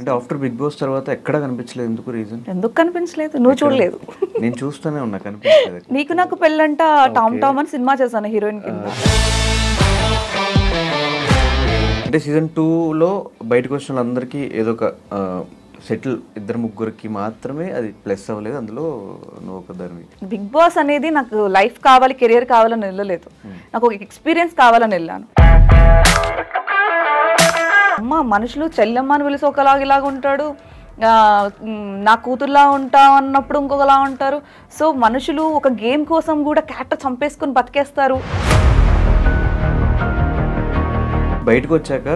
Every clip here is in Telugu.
అంటే ఆఫ్టర్ బిగ్ బాస్ తర్వాత ఎక్కడ కనిపించలేదు, ఎందుకు రీజన్? ఎందుకు కనిపించలేదు? నువ్వు చూడలేదు? నేను చూస్తూనే ఉన్నా, కనిపించలేదు. నీకు నాకు పెళ్ళంట టామ్ టామ్ అని సినిమా చేశాను హీరోయిన్ కింద. అంటే సీజన్ 2లో బయటకు వచ్చిన వాళ్ళందరికీ ఏదో ఒక సెటిల్, ఇద్దరు ముగ్గురికి మాత్రమే అది ప్లస్ అవ్వలేదు. అందులో నువ్వు ఒక దానివి. బిగ్ బాస్ అనేది నాకు లైఫ్ కావాలి, కెరియర్ కావాలని వెళ్ళలేదు, నాకు ఒక ఎక్స్పీరియన్స్ కావాలని వెళ్ళాను. అమ్మ మనుషులు చెల్లెమ్మ అని పిలిచి ఒకలాగా ఇలాగ ఉంటాడు, నా కూతుర్లా ఉంటా అన్నప్పుడు ఇంకొకలా ఉంటారు. సో మనుషులు ఒక గేమ్ కోసం కూడా క్యారెక్టర్ చంపేసుకుని బతికేస్తారు. బయటకు వచ్చాక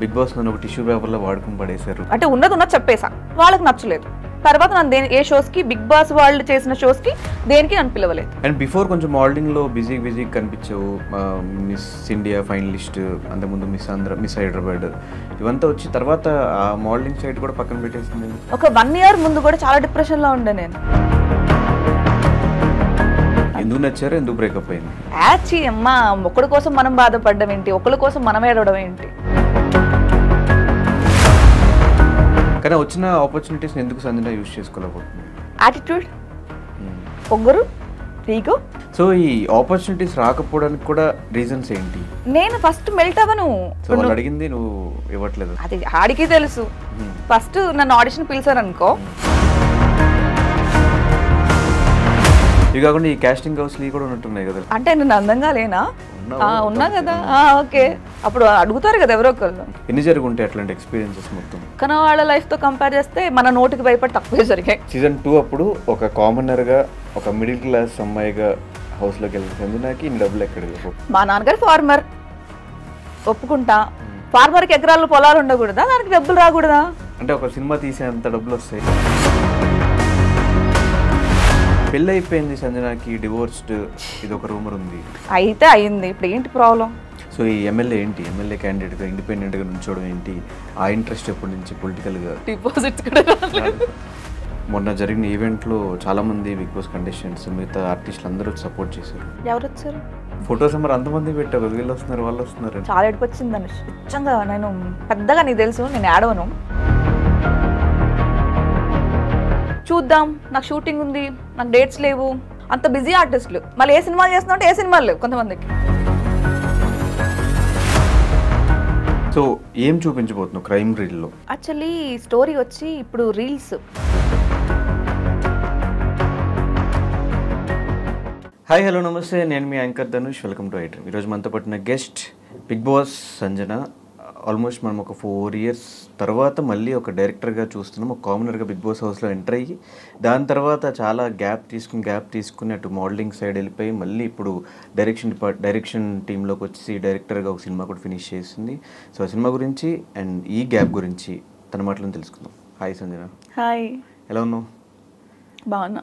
బిగ్ బాస్ నన్ను ఒక టిష్యూ పేపర్లో వాడుకుని పడేశారు. అంటే ఉన్నది చెప్పేసా, వాళ్ళకి నచ్చలేదు. తర్వాత నన్ను ఏ షోస్కి, బిగ్ బాస్ వాళ్ళు చేసిన షోస్కి దేనికి నన్ను పిలవలేదు. అండ్ బిఫోర్ కొంచెం మోడలింగ్లో బిజీ కనిపించావు. మిస్ ఇండియా ఫైనలిస్ట్, అంతకుముందు మిస్ ఆంధ్ర, మిస్ హైదరాబాద్, ఇవంతా వచ్చి తర్వాత ఆ మోడలింగ్ సైడ్ కూడా పక్కన పెట్టేసింది. ఒక 1 year ముందు కూడా చాలా డిప్రెషన్లో ఉండే నేను. ఎందుకు నచ్చారు, ఎందుకు బ్రేకప్ అయింది? యాచి అమ్మ, ఒకరి కోసం మనం బాధపడడం ఏంటి, ఒకరి కోసం మనం ఏడవడం ఏంటి? కానీ వచ్చిన ఆపర్చునిటీస్ ఎందుకు సంజన యూజ్ చేసుకోలేకపోతుంది? యాటిట్యూడ్, పొగరు, ఈగో. సో ఈ ఆపర్చునిటీస్ రాకపోవడానికి కూడా రీజన్స్ ఏంటి? నేను ఫస్ట్ మెల్ట్ అవ్వను. వాళ్ళు అడిగింది నువ్వు ఇవ్వట్లేదు, అది ఆడికి తెలుసు. ఫస్ట్ నన్ను ఆడిషన్ పిలిచారు అనుకో. ఇవి కాకుండా ఈ కాస్టింగ్ హౌస్లు కూడా ఉన్నట్టున్నాయి కదా. అంటే నేను అందంగా లేనా? ఉన్నా కదా. ఓకే, అప్పుడు అడుగుతారు కదా ఎవరో ఒకళ్ళు. ఎన్ని జరుగుంటాయి అట్లాంటి ఎక్స్పీరియన్సెస్ మొత్తం? కానీ వాళ్ళ లైఫ్తో కంపేర్ చేస్తే మన నోటికి భయపడి తక్కువే జరిగాయి. సీజన్ 2 అప్పుడు ఒక కామనర్గా, ఒక మిడిల్ క్లాస్ అమ్మాయిగా హౌస్లోకి వెళ్తుంది. నాకు ఇన్ని డబ్బులు ఎక్కడ? మా నాన్నగారు ఫార్మర్, ఒప్పుకుంటా. ఫార్మర్కి ఎకరాలు పొలాలు ఉండకూడదా? దానికి డబ్బులు రాకూడదా? అంటే ఒక సినిమా తీసేంత డబ్బులు వస్తాయి. పెళ్ళి అయిపోయింది సంజనాకి, డివోర్స్డ్, ఇది ఒక రూమర్ ఉంది. అయితే అయింది, ఇప్పుడు ఏంటి ప్రాబ్లం? సో ఈ ఎమ్మెల్యే ఏంటి, ఎమ్మెల్యే క్యాండిడేట్గా ఇండిపెండెంట్గా నుంచోవడం ఏంటి? ఆ ఇంట్రెస్ట్ ఎప్పటి నుంచి పొలిటికల్గా? డిపాజిట్స్ కూడా రాలేదు. మొన్న జరిగిన ఈవెంట్లో చాలామంది బిగ్ బాస్ కంటెస్టెంట్స్, మిగతా ఆర్టిస్టులు అందరూ సపోర్ట్ చేశారు. ఎవరు వచ్చారు? ఫొటోస్ మరి అంతమంది పెట్టారు, వీళ్ళు వస్తున్నారు, వాళ్ళు వస్తున్నారు. చాలా ఏడుపు వచ్చిందని నిజంగా. నేను పెద్దగా నీకు తెలుసు, నేను ఏడవను. చూద్దాం, నాకు షూటింగ్ ఉంది, నాకు డేట్స్ లేవు, అంత బిజీ ఆర్టిస్టులు. మళ్ళీ ఏ సినిమాలు చేస్తున్నా అంటే ఏ సినిమాలు లేవు కొంతమందికి. సో ఏం చూపించబోతున్నావు క్రైమ్ రీల్లో? యాక్చువల్లీ స్టోరీ వచ్చి ఇప్పుడు రీల్స్. హాయ్, హలో, నమస్తే. నేను మీ anchor Dhanush. Welcome to iDream. ఈరోజు మనతో పట్టిన guest Big Boss Sanjana. Almost మనం ఒక 4 years తర్వాత మళ్ళీ ఒక డైరెక్టర్గా చూస్తున్నాం. ఒక కామనర్గా బిగ్ బాస్ హౌస్లో ఎంటర్ అయ్యి, దాని చాలా గ్యాప్ తీసుకుని అటు మోడలింగ్ సైడ్ వెళ్ళిపోయి, మళ్ళీ ఇప్పుడు డైరెక్షన్ టీంలోకి వచ్చి డైరెక్టర్గా ఒక సినిమా కూడా ఫినిష్ చేసింది. సో ఆ సినిమా గురించి అండ్ ఈ గ్యాప్ గురించి తన మాటలను తెలుసుకుందాం. హాయ్ సంజన. హాయ్, ఎలా ఉన్నావు? బాగున్నా.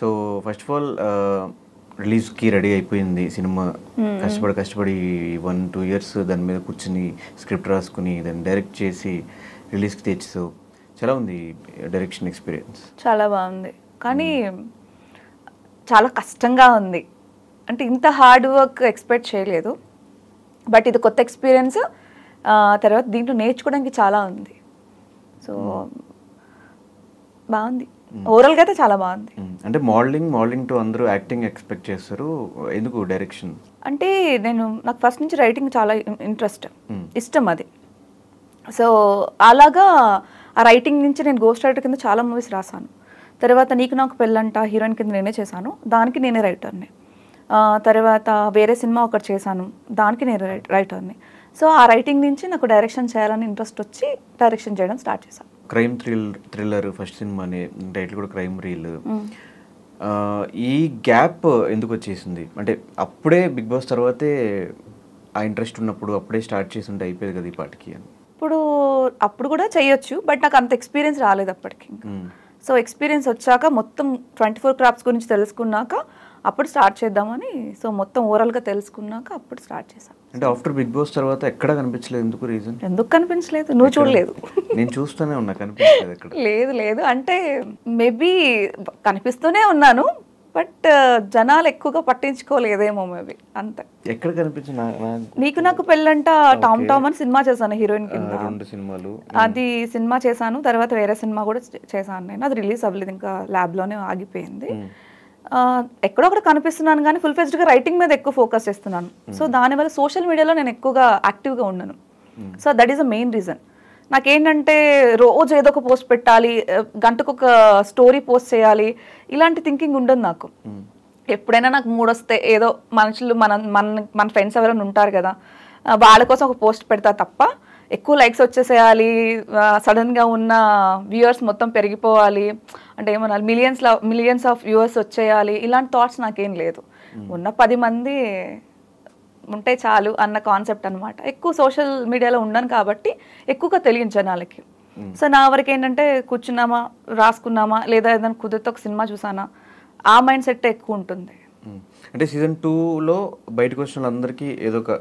సో ఫస్ట్ ఆఫ్ ఆల్, రిలీజ్కి రెడీ అయిపోయింది సినిమా. కష్టపడి 1-2 years దాని మీద కూర్చుని స్క్రిప్ట్ రాసుకుని దాన్ని డైరెక్ట్ చేసి రిలీజ్కి తెచ్చావు. చాలా ఉంది డైరెక్షన్ ఎక్స్పీరియన్స్? చాలా బాగుంది, కానీ చాలా కష్టంగా ఉంది. అంటే ఇంత హార్డ్ వర్క్ ఎక్స్పెక్ట్ చేయలేదు, బట్ ఇది కొత్త ఎక్స్పీరియన్స్. తర్వాత దీంట్లో నేర్చుకోవడానికి చాలా ఉంది. సో బాగుంది, ఓవరాల్గా అయితే చాలా బాగుంది. అంటే మోడలింగ్ టు అందరూ యాక్టింగ్ ఎక్స్పెక్ట్ చేస్తారు, ఎందుకు డైరెక్షన్? అంటే నాకు ఫస్ట్ నుంచి రైటింగ్ చాలా ఇష్టం అది. సో అలాగా ఆ రైటింగ్ నుంచి నేను గోస్ట్ రైటర్ కింద చాలా మూవీస్ రాశాను. తర్వాత నీకు నాకు పెళ్ళంట హీరోయిన్ కింద నేనే చేశాను, దానికి నేనే రైటర్ని. తర్వాత వేరే సినిమా ఒకటి చేశాను, దానికి నేను రైటర్ని. సో ఆ రైటింగ్ నుంచి నాకు డైరెక్షన్ చేయాలని ఇంట్రెస్ట్ వచ్చి డైరెక్షన్ చేయడం స్టార్ట్ చేశాను. క్రైమ్ థ్రిల్లర్ ఫస్ట్ సినిమానే, టైటిల్ కూడా క్రైమ్ రీల్. ఈ గ్యాప్ ఎందుకు వచ్చేసింది? అంటే అప్పుడే బిగ్ బాస్ తర్వాతే ఆ ఇంట్రెస్ట్ ఉన్నప్పుడు అప్పుడే స్టార్ట్ చేసి ఉంటే అయిపోయేది కదా ఈ పాటికి అని. అప్పుడు కూడా చేయొచ్చు, బట్ నాకు అంత ఎక్స్పీరియన్స్ రాలేదు అప్పటికి. సో ఎక్స్పీరియన్స్ వచ్చాక మొత్తం 24 క్రాఫ్ట్స్ గురించి తెలుసుకున్నాక అప్పుడు స్టార్ట్ చేద్దామని. సో మొత్తం ఓవరాల్గా తెలుసుకున్నాక అప్పుడు స్టార్ట్ చేశాను. అంటే ఆఫ్టర్ బిగ్ బాస్ తర్వాత ఎక్కడ కనిపించలేదు, ఎందుకు రీజన్? ఎందుకు కనిపించలేదు? నువ్వు చూడలేదు? నేను చూస్తూనే ఉన్నా, కనిపించలేదు ఎక్కడ. లేదు అంటే మేబీ కనిపిస్తూనే ఉన్నాను, బట్ జనాలు ఎక్కువగా పట్టించుకోలేదేమో మేబీ అంతే. ఎక్కడ కనిపించిన నీకు నాకు పెళ్ళంట టామ్ టామ్ అని సినిమా చేశాను హీరోయిన్ కింద. 2 సినిమాలు అది సినిమా చేశాను, తర్వాత వేరే సినిమా కూడా చేశాను నేను. అది రిలీజ్ అవ్వలేదు, ఇంకా ల్యాబ్లోనే ఆగిపోయింది. ఎక్కడో ఒకటి కనిపిస్తున్నాను కానీ ఫుల్ ఫెజ్డ్గా రైటింగ్ మీద ఎక్కువ ఫోకస్ చేస్తున్నాను. సో దానివల్ల సోషల్ మీడియాలో నేను ఎక్కువగా యాక్టివ్గా ఉన్నాను. So that is the main reason. నాకేంటంటే రోజు ఏదో ఒక పోస్ట్ పెట్టాలి, గంటకు ఒక స్టోరీ పోస్ట్ చేయాలి, ఇలాంటి థింకింగ్ ఉండదు నాకు. ఎప్పుడైనా నాకు మూడ్ వస్తే ఏదో మనుషులు మన ఫ్రెండ్స్ ఎవరైనా ఉంటారు కదా, వాళ్ళ కోసం ఒక పోస్ట్ పెడతా తప్ప ఎక్కువ లైక్స్ వచ్చేసేయాలి, సడన్గా ఉన్న వ్యూవర్స్ మొత్తం పెరిగిపోవాలి, అంటే ఏమన్నా మిలియన్స్ ఆఫ్ వ్యూవర్స్ వచ్చేయాలి, ఇలాంటి థాట్స్ నాకేం లేదు. ఉన్న 10 మంది ఉంటే చాలు అన్న కాన్సెప్ట్ అనమాట. ఎక్కువ సోషల్ మీడియాలో ఉన్నాను కాబట్టి ఎక్కువగా తెలియని జనాలకి. సో నా వరకు ఏంటంటే కూర్చున్నామా, రాసుకున్నామా, లేదా ఏదైనా కుదిరితే ఒక సినిమా చూసానా, ఆ మైండ్ సెట్ ఎక్కువ ఉంటుంది. అంటే సీజన్ 2లో బయటకు వచ్చిన వాళ్ళందరికీ ఏదో ఒక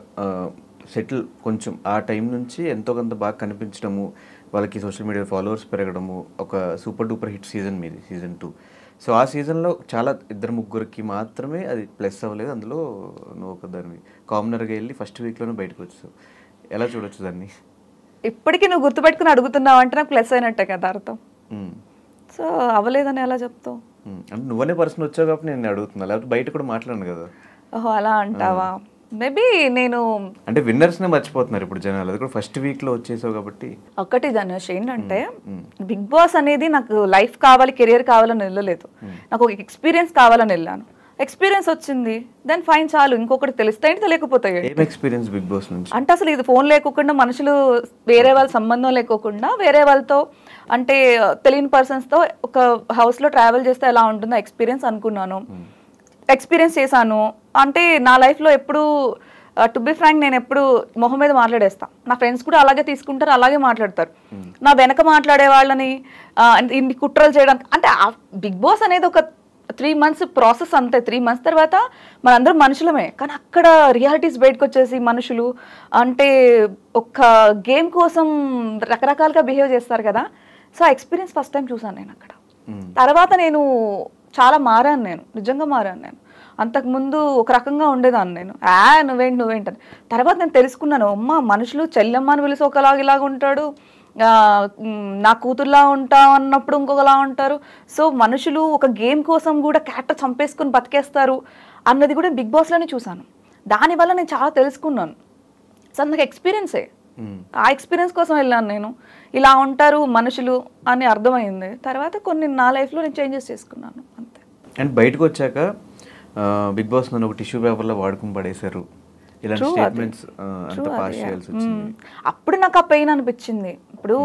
సెటిల్ కొంచెం ఆ టైం నుంచి ఎంతో కొంత బాగా కనిపించడము, వాళ్ళకి సోషల్ మీడియా ఫాలోవర్స్ పెరగడము, ఒక సూపర్ డూపర్ హిట్ సీజన్ మీది సీజన్ 2. సో ఆ సీజన్లో చాలా 2-3కి మాత్రమే అది ప్లస్ అవ్వలేదు. అందులో నువ్వు ఒక దాన్ని కామనర్గా వెళ్ళి ఫస్ట్ వీక్లోనే బయటకు వచ్చావు. ఎలా చూడొచ్చు దాన్ని? ఇప్పటికీ నువ్వు గుర్తుపెట్టుకుని అడుగుతున్నావు అంటే నాకు ప్లస్ అయినట్టే కదా అర్థం. సో అవ్వలేదని ఎలా చెప్తావు? అంటే నువ్వనే పర్సన్ వచ్చావు కాబట్టి నేను అడుగుతున్నా, లేకపోతే బయట కూడా మాట్లాడను కదా. ఓహో అలా అంటావా? మేబీ నేను అంటే విన్నర్స్నే మర్చిపోతున్నారు ఇప్పుడు జనాలు, అది కూడా ఫస్ట్ వీక్లో వచ్చేసావు కాబట్టి. ఒకటి ధనుష్ ఏంటంటే బిగ్ బాస్ అనేది నాకు లైఫ్ కావాలి, కెరియర్ కావాలని వెళ్ళలేదు, నాకు ఒక ఎక్స్పీరియన్స్ కావాలని వెళ్ళాను. ఎక్స్పీరియన్స్ వచ్చింది, దెన్ ఫైన్ చాలు. ఇంకొకటి తెలిస్తే ఏంటి తెలియకపోతాయి. ఎక్స్పీరియన్స్ బిగ్ బాస్ నుంచి అంటే అసలు ఇది ఫోన్ లేకుండా మనుషులు వేరే వాళ్ళ సంబంధం లేకోకుండా వేరే వాళ్ళతో అంటే తెలియని పర్సన్స్తో ఒక హౌస్లో ట్రావెల్ చేస్తే ఎలా ఉంటుందో ఎక్స్పీరియన్స్ అనుకున్నాను, ఎక్స్పీరియన్స్ చేశాను. అంటే నా లైఫ్లో ఎప్పుడు టు బి ఫ్రాంక్ నేను ఎప్పుడు మొహం మీద మాట్లాడేస్తాను. నా ఫ్రెండ్స్ కూడా అలాగే తీసుకుంటారు, అలాగే మాట్లాడతారు. నా వెనక మాట్లాడే వాళ్ళని ఇన్ని కుట్రలు చేయడానికి అంటే బిగ్ బాస్ అనేది ఒక 3 months ప్రాసెస్ అంతే. 3 months తర్వాత మనందరం మనుషులమే, కానీ అక్కడ రియాలిటీస్ బయటకు వచ్చేసి మనుషులు అంటే ఒక గేమ్ కోసం రకరకాలుగా బిహేవ్ చేస్తారు కదా. సో ఆ ఎక్స్పీరియన్స్ ఫస్ట్ టైం చూసాను నేను అక్కడ. తర్వాత నేను చాలా మారాను, నేను నిజంగా మారాను. నేను అంతకుముందు ఒక రకంగా ఉండేదాన్ని, నేను నువ్వేంటని. తర్వాత నేను తెలుసుకున్నాను, అమ్మ మనుషులు చెల్లెమ్మ అని పిలిచి ఒకలాగా ఇలాగ ఉంటాడు, నా కూతుర్లా ఉంటా అన్నప్పుడు ఇంకొకలా ఉంటారు. సో మనుషులు ఒక గేమ్ కోసం కూడా క్యారెక్టర్ చంపేసుకుని బతికేస్తారు అన్నది కూడా బిగ్ బాస్లోనే చూసాను. దానివల్ల నేను చాలా తెలుసుకున్నాను. సో నాకు ఎక్స్పీరియన్సే, ఆ ఎక్స్పీరియన్స్ కోసం వెళ్ళాను నేను. ఇలా ఉంటారు మనుషులు అని అర్థమైంది. తర్వాత కొన్ని నా లైఫ్లో నేను చేంజెస్ చేసుకున్నాను అంతే. అండ్ బయటకు వచ్చాక బిగ్ బాస్ నన్ను ఒక టిష్యూ పేపర్లో వాడుకుని పడేశారు, ఇలాంటి స్టేట్మెంట్స్ అంత పాస్ చేయాల్సి వచ్చింది. అప్పుడు నాకు ఆ పెయిన్ అనిపించింది. ఇప్పుడు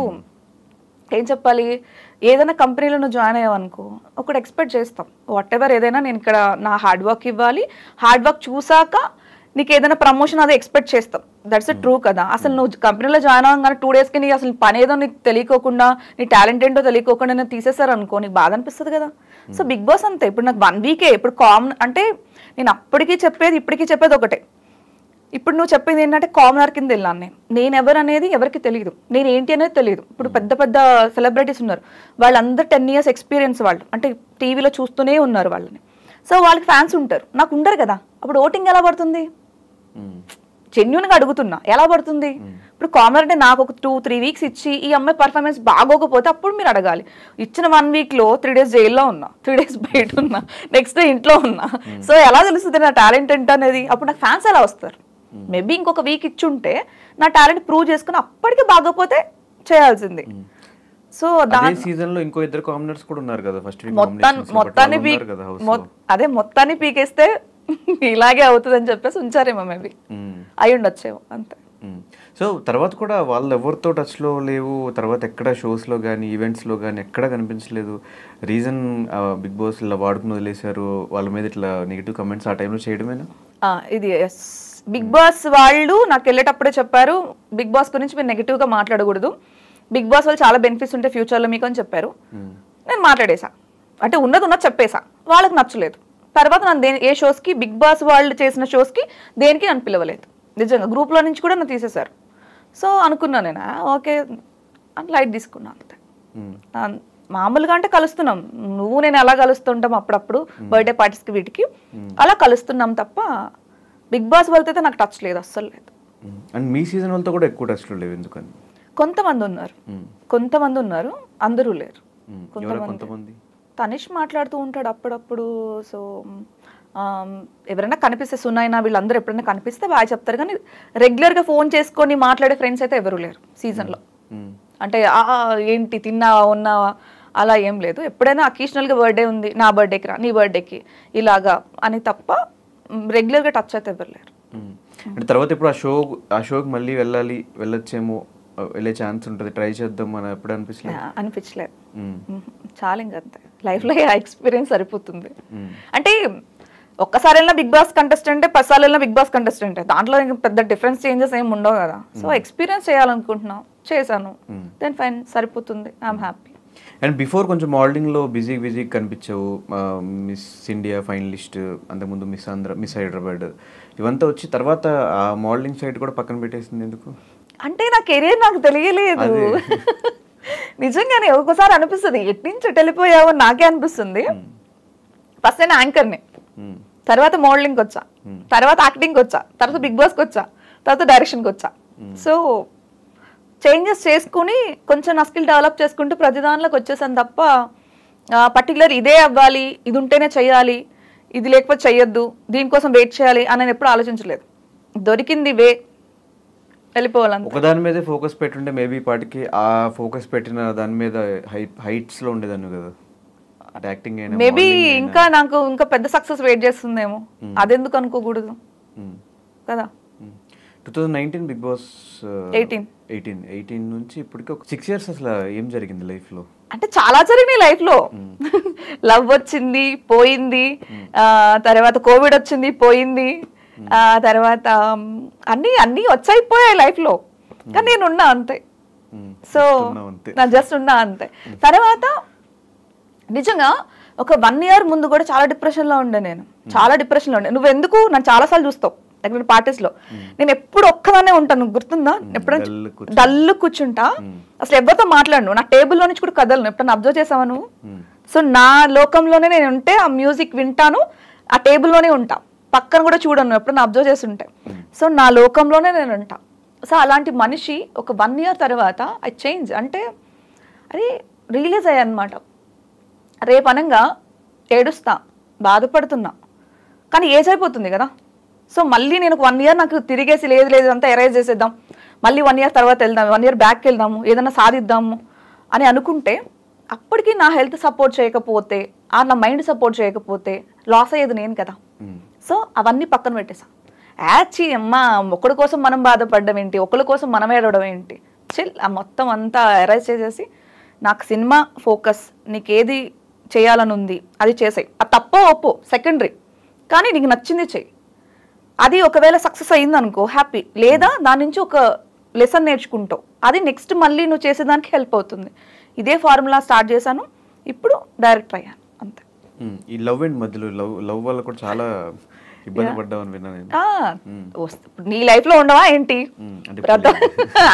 ఏం చెప్పాలి, ఏదైనా కంపెనీలో నువ్వు జాయిన్ అయ్యావనుకో ఒకటి ఎక్స్పెక్ట్ చేస్తాం, వాట్ ఎవర్ ఏదైనా నేను ఇక్కడ నా హార్డ్ వర్క్ ఇవ్వాలి, హార్డ్ వర్క్ చూసాక నీకు ఏదైనా ప్రమోషన్ అది ఎక్స్పెక్ట్ చేస్తాం. దట్స్ ట్రూ కదా. అసలు నువ్వు కంపెనీలో జాయిన్ అవ్వగానే 2 daysకి నీకు అసలు పని ఏదో నీకు తెలియకోకుండా, నీ టాలెంట్ ఏంటో తెలియకోకుండా నేను తీసేసారు అనుకో, నీకు బాధ అనిపిస్తుంది కదా. సో బిగ్ బాస్ అంతే. ఇప్పుడు నాకు 1 week ఇప్పుడు కామన్ అంటే నేను అప్పటికీ చెప్పేది ఇప్పటికీ చెప్పేది ఒకటే. ఇప్పుడు నువ్వు చెప్పింది ఏంటంటే కామనర్ కింద వెళ్ళాను నేను ఎవరు అనేది ఎవరికి తెలియదు, నేను ఏంటి అనేది తెలియదు. ఇప్పుడు పెద్ద పెద్ద సెలబ్రిటీస్ ఉన్నారు, వాళ్ళందరూ 10 years ఎక్స్పీరియన్స్, వాళ్ళు అంటే టీవీలో చూస్తూనే ఉన్నారు వాళ్ళని. సో వాళ్ళకి ఫ్యాన్స్ ఉంటారు, నాకు ఉండరు కదా. అప్పుడు ఓటింగ్ ఎలా పడుతుంది? జెన్యున్గా అడుగుతున్నా, ఎలా పడుతుంది? ఇప్పుడు కామనర్ అంటే నాకు ఒక 2-3 weeks ఇచ్చి ఈ అమ్మాయి పర్ఫార్మెన్స్ బాగోకపోతే అప్పుడు మీరు అడగాలి. ఇచ్చిన 1 weekలో 3 days జైల్లో ఉన్నా, 3 days బయట ఉన్నా, నెక్స్ట్ డే ఇంట్లో ఉన్నా. సో ఎలా తెలుస్తుంది నా టాలెంట్ ఏంటి అనేది? అప్పుడు నాకు ఫ్యాన్స్ ఎలా వస్తారు? మేబీ ఇంకొక వీక్ ఇచ్చుంటే నా టాలెంట్ ప్రూవ్ చేసుకుని అప్పటికి బాగోపోతే చేయాల్సింది. సో దాని సీజన్ లో ఇంకో 2 కామనర్స్ కూడా ఉన్నారు కదా ఫస్ట్ వీక్. మొత్తాన్ని పీకేస్తే ఇలాగే అవుతుంది అని చెప్పేసి ఉంచారేమో, మేబీ అయి ఉండొచ్చేమో అంతే. సో తర్వాత కూడా వాళ్ళు ఎవరితో టచ్లో లేవు, తర్వాత ఎక్కడ షోస్లో కానీ ఈవెంట్స్లో కానీ ఎక్కడ కనిపించలేదు. రీజన్ బిగ్ బాస్ ఇలా వాడుకుని వదిలేశారు, వాళ్ళ మీద ఇట్లా నెగిటివ్ కమెంట్స్ ఆ టైంలో చేయడమేనా? ఇది ఎస్, బిగ్ బాస్ వాళ్ళు నాకు వెళ్ళేటప్పుడే చెప్పారు, బిగ్ బాస్ గురించి మీరు నెగిటివ్గా మాట్లాడకూడదు, బిగ్ బాస్ వాళ్ళు చాలా బెనిఫిట్స్ ఉంటాయి ఫ్యూచర్లో మీకు అని చెప్పారు. నేను మాట్లాడేసా, అంటే ఉన్నది చెప్పేసా. వాళ్ళకి నచ్చలేదు. తర్వాత నన్ను ఏ షోస్కి, బిగ్ బాస్ వాళ్ళు చేసిన షోస్కి దేనికి నన్ను పిలవలేదు. నిజంగా గ్రూప్లో నుంచి కూడా నన్ను తీసేశారు. సో అనుకున్నాను నేను ఓకే అని లైట్ తీసుకున్నాను అంతే. మామూలుగా అంటే కలుస్తున్నాం, నువ్వు నేను ఎలా కలుస్తుంటాం అప్పుడప్పుడు బర్త్డే పార్టీస్కి వీటికి, అలా కలుస్తున్నాం తప్ప బిగ్ బాస్ వాళ్ళతో అయితే నాకు టచ్ లేదు, అస్సలు లేదు. అండ్ మీ సీజన్ వాళ్ళతో కూడా ఎక్కువ టచ్లో లేవు ఎందుకని? కొంతమంది ఉన్నారు, అందరూ లేరు. కొంతమంది తనిష్ మాట్లాడుతూ ఉంటాడు అప్పుడప్పుడు. సో ఎవరైనా కనిపిస్తే సునైనా వీళ్ళందరూ ఎప్పుడైనా కనిపిస్తే బాగా చెప్తారు, కానీ రెగ్యులర్గా ఫోన్ చేసుకొని మాట్లాడే ఫ్రెండ్స్ అయితే ఎవరు లేరు సీజన్లో. అంటే ఏంటి తిన్నావా ఉన్నావా అలా ఏం లేదు. ఎప్పుడైనా అకేషనల్గా బర్త్డే ఉంది, నా బర్త్డేకి రా, నీ బర్త్డేకి ఇలాగా అని తప్ప రెగ్యులర్గా టచ్ అయితే ఎవరు లేరు. అంటే తర్వాత ఇప్పుడు ఆ షోకి మళ్ళీ వెళ్ళొచ్చేమో, వెళ్ళే ఛాన్స్ ఉంటుంది, ట్రై చేద్దాం అని ఎప్పుడు అనిపించలేదు. చాలా ఇంకా అంతే, లైఫ్లో ఆ ఎక్స్పీరియన్స్ సరిపోతుంది. అంటే ఒక్కసారి వెళ్ళినా బిగ్ బాస్ కంటెస్టెంటే, 10 సార్లు వెళ్ళినా బిగ్ బాస్ కంటెస్టెంటే, దాంట్లో పెద్ద డిఫరెన్స్ చేంజెస్ ఏమి ఉండవు కదా. సో ఎక్స్పీరియన్స్ చేయాలనుకుంటున్నాను, చేశాను, దెన్ ఫైన్, సరిపోతుంది, ఐఎమ్ హ్యాపీ. అండ్ బిఫోర్ కొంచెం మోడలింగ్లో బిజీ కనిపించావు, మిస్ ఇండియా ఫైనలిస్ట్, అంతకుముందు మిస్ ఆంధ్ర, మిస్ హైదరాబాద్, ఇవంతా వచ్చి తర్వాత ఆ మోడలింగ్ సైడ్ కూడా పక్కన పెట్టేసింది ఎందుకు? అంటే నా కెరీర్ నాకు తెలియలేదు నిజంగానే. ఒక్కోసారి అనిపిస్తుంది ఎట్నుంచి వెళ్ళిపోయావో నాకే అనిపిస్తుంది. ఫస్ట్ నేను యాంకర్ని, తర్వాత మోడలింగ్కి వచ్చా, తర్వాత యాక్టింగ్కి వచ్చా, తర్వాత బిగ్ బాస్కి వచ్చా, తర్వాత డైరెక్షన్కి వచ్చా. సో చేంజెస్ చేసుకుని కొంచెం నా స్కిల్ డెవలప్ చేసుకుంటూ ప్రతి దానిలోకి వచ్చేసాను తప్ప పర్టికులర్ ఇదే అవ్వాలి, ఇది ఉంటేనే చెయ్యాలి, ఇది లేకపోతే చెయ్యొద్దు, దీనికోసం వెయిట్ చేయాలి అని నేను ఎప్పుడు ఆలోచించలేదు. దొరికింది వే, వెళ్ళిపోవాలని. ఒక దాని మీదే ఫోకస్ పెట్టుంటే మేబీ పాటికి ఆ ఫోకస్ పెట్టిన దాని మీద హైట్స్లో ఉండేదాన్ని కదా. యాక్టింగ్ మేబీ ఇంకా నాకు ఇంకా పెద్ద సక్సెస్ వెయిట్ చేస్తుందేమో, అదెందుకు అనుకోకూడదు కదా. 2019 బిగ్ బాస్ 18 నుంచి ఇప్పటికి ఒక 6 years అసలు ఏం జరిగింది లైఫ్లో? అంటే చాలా జరిగినాయి లైఫ్లో. లవ్ వచ్చింది పోయింది, తర్వాత కోవిడ్ వచ్చింది పోయింది, తర్వాత అన్నీ వచ్చైపోయాయి లైఫ్లో, కానీ నేను ఉన్నా అంతే. సో నా జస్ట్ ఉన్నా అంతే. తర్వాత నిజంగా ఒక 1 year ముందు కూడా చాలా డిప్రెషన్లో ఉండే, నేను చాలా డిప్రెషన్లో ఉండే. నువ్వు ఎందుకు నన్ను చాలాసార్లు చూస్తావు దగ్గర పార్టీస్లో, నేను ఎప్పుడు ఒక్కదానే ఉంటాను, గుర్తుందా? ఎప్పుడైనా డల్లు కూర్చుంటా, అసలు ఎవరితో మాట్లాడను, నా టేబుల్లో నుంచి కూడా కదలను. ఎప్పుడన్నా అబ్జర్వ్ చేసావా నువ్వు? సో నా లోకంలోనే నేను ఉంటే, ఆ మ్యూజిక్ వింటాను, ఆ టేబుల్లోనే ఉంటా, పక్కన కూడా చూడను, ఎప్పుడన్నా అబ్జర్వ్ చేసి ఉంటే. సో నా లోకంలోనే నేను ఉంటా. సో అలాంటి మనిషి ఒక 1 year తర్వాత ఐ చేంజ్. అంటే అది రియలైజ్ అయ్యా అనమాట. రేపు అనంగా ఏడుస్తా, బాధపడుతున్నా, కానీ ఏజ్ అయిపోతుంది కదా. సో మళ్ళీ నేను 1 year నాకు తిరిగేసి లేదు అంతా ఎరేజ్ చేసేద్దాం, మళ్ళీ 1 year తర్వాత వెళ్దాం, 1 year బ్యాక్కి వెళ్దాము, ఏదైనా సాధిద్దాము అని అనుకుంటే, అప్పటికి నా హెల్త్ సపోర్ట్ చేయకపోతే, నా మైండ్ సపోర్ట్ చేయకపోతే లాస్ అయ్యేది నేను కదా. సో అవన్నీ పక్కన పెట్టేసా. యాచి అమ్మ, ఒకరి కోసం మనం బాధపడడం ఏంటి, ఒకరి కోసం మనం ఏడవడం ఏంటి, చిల్, ఆ మొత్తం అంతా ఎరేజ్ చేసేసి, నాకు సినిమా ఫోకస్, నీకేది చేయాలని ఉంది అది చేసాయి, అది తప్పో ఒప్పో సెకండరీ, కానీ నీకు నచ్చింది చెయ్యి. అది ఒకవేళ సక్సెస్ అయ్యింది అనుకో హ్యాపీ, లేదా దాని నుంచి ఒక లెసన్ నేర్చుకుంటావు, అది నెక్స్ట్ మళ్ళీ నువ్వు చేసేదానికి హెల్ప్ అవుతుంది. ఇదే ఫార్ములా స్టార్ట్ చేశాను, ఇప్పుడు డైరెక్టర్ అయ్యాను అంతే. ఈ లవ్ అండ్ మధ్యలో లవ్ వల్ల కూడా చాలా ఇబ్బంది పడ్డామని విన్నాను. నీ లైఫ్లో ఉండవా ఏంటి?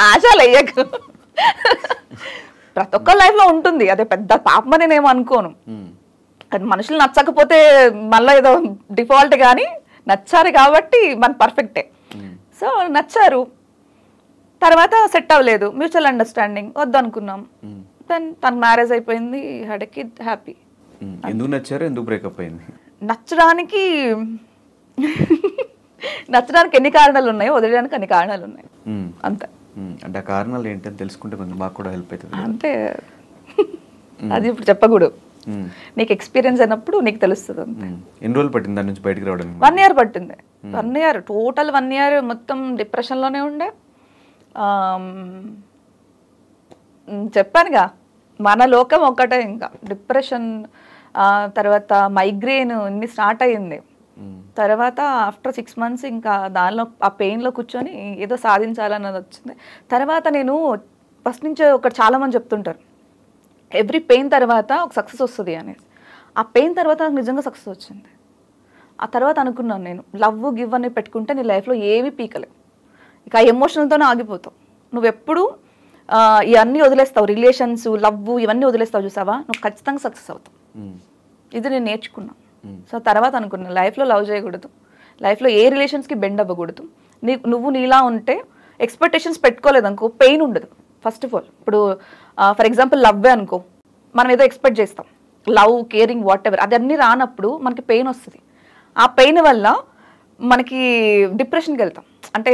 ఆశలు అయ్యాక ప్రతి ఒక్క లైఫ్లో ఉంటుంది, అదే పెద్ద పాపమని నేను అనుకోను. అది మనుషులు నచ్చకపోతే మళ్ళీ ఏదో డిఫాల్ట్, కానీ నచ్చారు కాబట్టి మన పర్ఫెక్టే. సో నచ్చారు, తర్వాత సెట్ అవ్వలేదు, మ్యూచువల్ అండర్స్టాండింగ్ వద్దు అనుకున్నాం, దెన్ తన మ్యారేజ్ అయిపోయింది, హ్యాడ్ ఎ కిడ్, హ్యాపీ. ఎందుకు నచ్చారు, ఎందుకు బ్రేకప్ అయింది? నచ్చడానికి ఎన్ని కారణాలు ఉన్నాయో, వదిలేయడానికి అన్ని కారణాలు ఉన్నాయి అంతే. అంటే ఆ కారణాలు ఏంటని తెలుసుకుంటే కొంచెం మాకు కూడా హెల్ప్ అవుతుంది. అంటే అది ఇప్పుడు చెప్పకూడదు, నీకు ఎక్స్పీరియన్స్ అయినప్పుడు నీకు తెలుస్తుంది. ఎన్ని రోజులు పట్టింది దాని నుంచి బయటకు రావడానికి? 1 year పట్టింది. 1 year టోటల్ 1 year మొత్తం డిప్రెషన్లోనే ఉండే. చెప్పానుగా, మన లోకం ఒక్కటే, ఇంకా డిప్రెషన్, తర్వాత మైగ్రేన్ ఇన్ని స్టార్ట్ అయ్యింది. తర్వాత ఆఫ్టర్ 6 months ఇంకా దానిలో ఆ పెయిన్లో కూర్చొని ఏదో సాధించాలన్నది వచ్చింది. తర్వాత నేను ఫస్ట్ నుంచి ఒకటి చాలామంది చెప్తుంటారు, ఎవ్రీ పెయిన్ తర్వాత ఒక సక్సెస్ వస్తుంది అనేసి. ఆ పెయిన్ తర్వాత నాకు నిజంగా సక్సెస్ వచ్చింది. ఆ తర్వాత అనుకున్నాను, నేను లవ్ గివ్ అని పెట్టుకుంటే నీ లైఫ్లో ఏమీ పీకలేవు, ఇక ఆ ఎమోషనల్తోనే ఆగిపోతావు. నువ్వెప్పుడు ఇవన్నీ వదిలేస్తావు, రిలేషన్స్, లవ్ ఇవన్నీ వదిలేస్తావు చూసావా, నువ్వు ఖచ్చితంగా సక్సెస్ అవుతావు. ఇది నేను నేర్చుకున్నా. సో తర్వాత అనుకున్నా లైఫ్లో లవ్ చేయకూడదు, లైఫ్లో ఏ రిలేషన్స్కి బెండ్ అవ్వకూడదు. నువ్వు నీలా ఉంటే ఎక్స్పెక్టేషన్స్ పెట్టుకోలేదు అనుకో, పెయిన్ ఉండదు. ఫస్ట్ ఆఫ్ ఆల్ ఇప్పుడు ఫర్ ఎగ్జాంపుల్ లవ్వే అనుకో, మనం ఏదో ఎక్స్పెక్ట్ చేస్తాం, లవ్, కేరింగ్, వాట్ ఎవర్, అదన్నీ రానప్పుడు మనకి పెయిన్ వస్తుంది. ఆ పెయిన్ వల్ల మనకి డిప్రెషన్కి వెళ్తాం, అంటే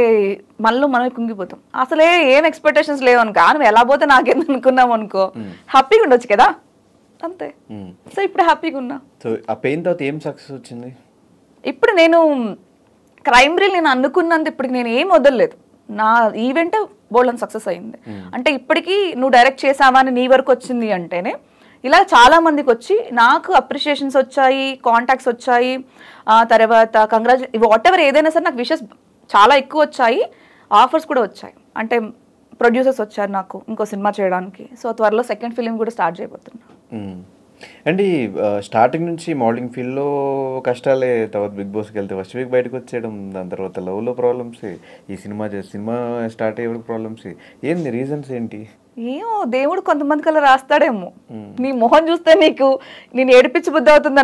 మనలో మనమే కుంగిపోతాం. అసలే ఏం ఎక్స్పెక్టేషన్స్ లేవనుకో, నువ్వు ఎలా పోతే నాకేంది అనుకున్నాం అనుకో, హ్యాపీగా ఉండొచ్చు కదా, అంతే. సో ఇప్పుడు హ్యాపీగా ఉన్నా. సో ఆ పెయిన్ తర్వాత ఏం సక్సెస్ వచ్చింది? ఇప్పుడు నేను క్రైమ్ రీల్ నేను అనుకున్నంత ఇప్పటికి నేను ఏం వదలలేదు. నా ఈవెంట్ బోల్డ్ సక్సెస్ అయింది. అంటే ఇప్పటికీ నువ్వు డైరెక్ట్ చేసావా అని నీ వరకు వచ్చింది అంటేనే ఇలా చాలా మందికి వచ్చి నాకు అప్రిషియేషన్స్ వచ్చాయి, కాంటాక్ట్స్ వచ్చాయి, తర్వాత కంగ్రాచులేషన్ వాట్ ఎవర్ ఏదైనా సరే నాకు విషెస్ చాలా ఎక్కువ వచ్చాయి, ఆఫర్స్ కూడా వచ్చాయి. అంటే ప్రొడ్యూసర్స్ వచ్చారు నాకు ఇంకో సినిమా చేయడానికి. సో త్వరలో సెకండ్ ఫిలిం కూడా స్టార్ట్ చేయబోతున్నా. అండి స్టార్టింగ్ నుంచి మోడలింగ్ ఫీల్డ్లో కష్టాలే, తర్వాత బిగ్ బాస్కి వెళ్తే ఫస్ట్ వీక్ బయటకు వచ్చేయడం, దాని తర్వాత లవ్లో ప్రాబ్లమ్స్, ఈ సినిమా స్టార్ట్ అయ్యే ప్రాబ్లమ్స్, ఏంది రీజన్స్ ఏంటి? ఏమో దేవుడు కొంతమందికి అలా రాస్తాడేమో. నీ మొహం చూస్తే నీకు నేను ఏడిపించి బుద్ధి అవుతుంది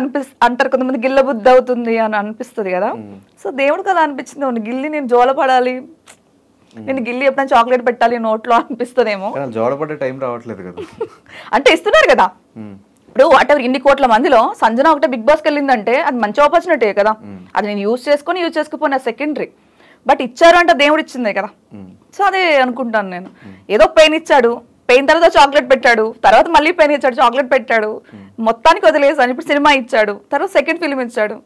అంటారు, కొంతమంది గిల్ల బుద్ధి అవుతుంది అని అనిపిస్తుంది కదా. సో దేవుడికి అలా అనిపించింది, గిల్లి నేను జోలపడాలి, నేను గిల్లి ఎప్పుడైనా చాక్లెట్ పెట్టాలి నోట్లో అనిపిస్తుందేమో. జోలపడే టైం రావట్లేదు కదా. అంటే ఇస్తున్నారు కదా. ఇప్పుడు అంటే ఇన్ని కోట్ల మందిలో సంజన ఒకటే బిగ్ బాస్కి వెళ్ళిందంటే అది మంచి ఆపర్చునిటీ కదా. అది నేను యూజ్ చేసుకోపోయినా సెకండరీ, బట్ ఇచ్చారు అంటే దేవుడు ఇచ్చిందే కదా. సో అదే అనుకుంటాను నేను. ఏదో పెయిన్ ఇచ్చాడు, పెయిన్ తర్వాత చాక్లెట్ పెట్టాడు, తర్వాత మళ్ళీ పెయిన్ ఇచ్చాడు, చాక్లెట్ పెట్టాడు, మొత్తానికి వదిలేసాను. ఇప్పుడు సినిమా ఇచ్చాడు, తర్వాత సెకండ్ ఫిలిం ఇచ్చాడు.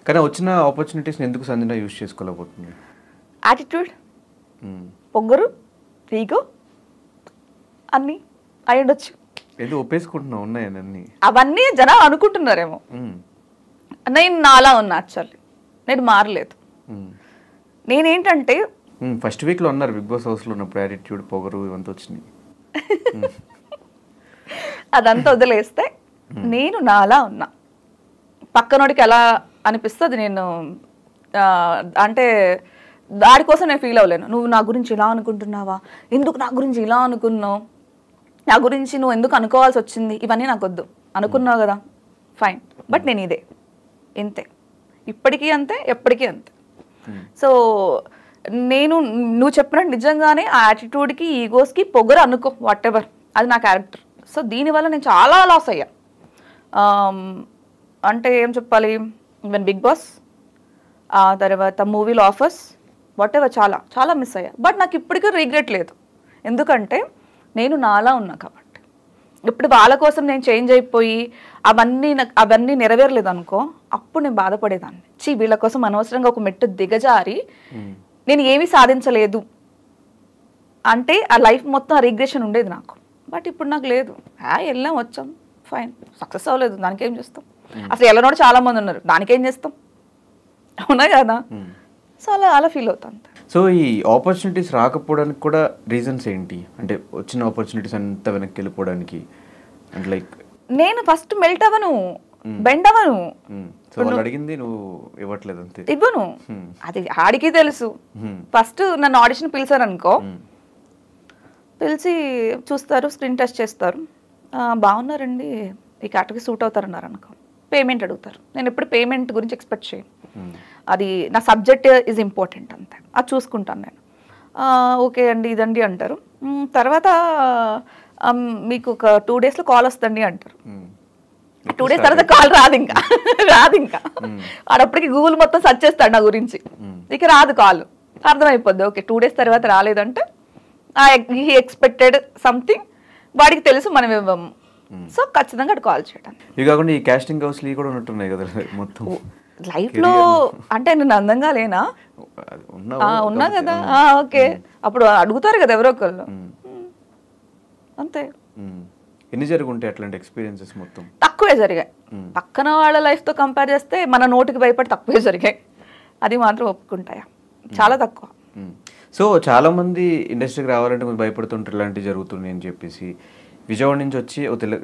కానీ వచ్చిన ఆపర్చునిటీస్ ఎందుకు సంజన యూజ్ చేసుకోలేకపోతుంది? యాటిట్యూడ్, పొగరు, ఈగో అన్నీ అయి ఉండొచ్చు. ఏదో ఒప్పేసుకుంటున్నావు ఉన్నాయని అవన్నీ జనాలు అనుకుంటున్నారేమో. నేను నాలా ఉన్నా, యాక్చువల్లీ నేను మారలేదు. నేనేంటంటే ఫస్ట్ వీక్లో ఉన్నారు బిగ్ బాస్ హౌస్లో ఉన్నప్పుడు యాటిట్యూడ్, పొగరు ఇవంతా వచ్చినాయి. అదంతా వదిలేస్తే నేను నాలా ఉన్నా. పక్కనోడికి ఎలా అనిపిస్తుంది నేను అంటే దానికోసం నేను ఫీల్ అవ్వలేను. నువ్వు నా గురించి ఇలా అనుకుంటున్నావా, ఎందుకు నా గురించి ఇలా అనుకున్నావు, నా గురించి నువ్వు ఎందుకు అనుకోవాల్సి వచ్చింది, ఇవన్నీ నాకు వద్దు. అనుకున్నావు కదా ఫైన్, బట్ నేను ఇదే ఇంతే, ఇప్పటికీ అంతే, ఎప్పటికీ అంతే. సో నువ్వు చెప్పినట్టు నిజంగానే ఆ యాటిట్యూడ్కి, ఈగోస్కి పొగరు అనుకో, వాట్ ఎవర్, అది నా క్యారెక్టర్. సో దీనివల్ల నేను చాలా లాస్ అయ్యా. అంటే ఏం చెప్పాలి, ఈవెన్ బిగ్ బాస్, ఆ తర్వాత మూవీలో ఆఫర్స్, వాట్ ఎవర్, చాలా చాలా మిస్ అయ్యా. బట్ నాకు ఇప్పటికీ రిగ్రెట్ లేదు, ఎందుకంటే నేను నాలా ఉన్నా కాబట్టి. ఇప్పుడు వాళ్ళ కోసం నేను చేంజ్ అయిపోయి అవన్నీ నెరవేరలేదు అనుకో, అప్పుడు నేను బాధపడేదాన్ని. వీళ్ళ కోసం అనవసరంగా ఒక మెట్టు దిగజారి నేను ఏమీ సాధించలేదు అంటే ఆ లైఫ్ మొత్తం ఆ రిగ్రెషన్ ఉండేది నాకు. బట్ ఇప్పుడు నాకు లేదు. వెళ్ళాం వచ్చాం ఫైన్, సక్సెస్ అవ్వలేదు, దానికేం చేస్తాం. అసలు వెళ్ళనోడు చాలా మంది ఉన్నారు, దానికేం చేస్తాం, అవునా కదా. సో అలా ఫీల్ అవుతాను. సో ఈ ఆపర్చునిటీస్ రాకపోవడానికి కూడా రీజన్స్ ఏంటి? అంటే వచ్చిన ఆపర్చునిటీస్ అంతా వెనక్కి వెళ్ళిపోవడానికి అంటే లైక్ నేను ఫస్ట్ మెల్ట్ అవ్వను, బెండ్ అవ్వను. సో వాళ్ళు అడిగింది నువ్వు ఇవ్వట్లేదు అంతే, ఇవ్వను. అది ఆడికి తెలుసు. ఫస్ట్ నన్ను ఆడిషన్ పిలిచారు అనుకో, పిలిచి చూస్తారు, స్క్రీన్ టెస్ట్ చేస్తారు, బాగున్నారండి, ఈ క్యాటగరీ సూట్ అవుతారన్నారు అనుకో, పేమెంట్ అడుగుతారు. నేను ఎప్పుడు పేమెంట్ గురించి ఎక్స్పెక్ట్ చేయను, అది నా సబ్జెక్ట్ ఈజ్ ఇంపార్టెంట్ అంతే, అది చూసుకుంటాను నేను. ఓకే అండి ఇదండి అంటారు. తర్వాత మీకు ఒక 2 daysలో కాల్ వస్తుంది అంటారు. 2 days తర్వాత కాల్ రాదు ఇంకా ఆడప్పటికి గూగుల్ మొత్తం సెర్చ్ చేస్తాడు నా గురించి, ఇక రాదు కాల్, అర్థమైపోద్ది. ఓకే 2 days తర్వాత రాలేదంటే హీ ఎక్స్పెక్టెడ్ సంథింగ్, వాడికి తెలుసు మనం ఇవ్వము. సో ఖచ్చితంగా అటు కాల్ చేయడం. ఇవి కాకుండా ఈ కాస్టింగ్ హౌస్లు కూడా ఉంటున్నాయి కదా మొత్తం లైఫ్లో. అంటే నేను అందంగా లేనా, ఉన్నా కదా. ఓకే అప్పుడు అడుగుతారు కదా ఎవరో ఒకళ్ళు, అంతే. ఎన్ని జరుగుంటాయి అట్లాంటి ఎక్స్పీరియన్సెస్? మొత్తం తక్కువే జరిగాయి. పక్కన వాళ్ళ లైఫ్తో కంపేర్ చేస్తే మన నోటికి భయపడి తక్కువే జరిగాయి, అది మాత్రం ఒప్పుకుంటాయా, చాలా తక్కువ. సో చాలా మంది ఇండస్ట్రీకి రావాలంటే కొంచెం భయపడుతుంటారు ఇలాంటివి జరుగుతున్నాయి అని చెప్పేసి. విజయవాడ నుంచి వచ్చి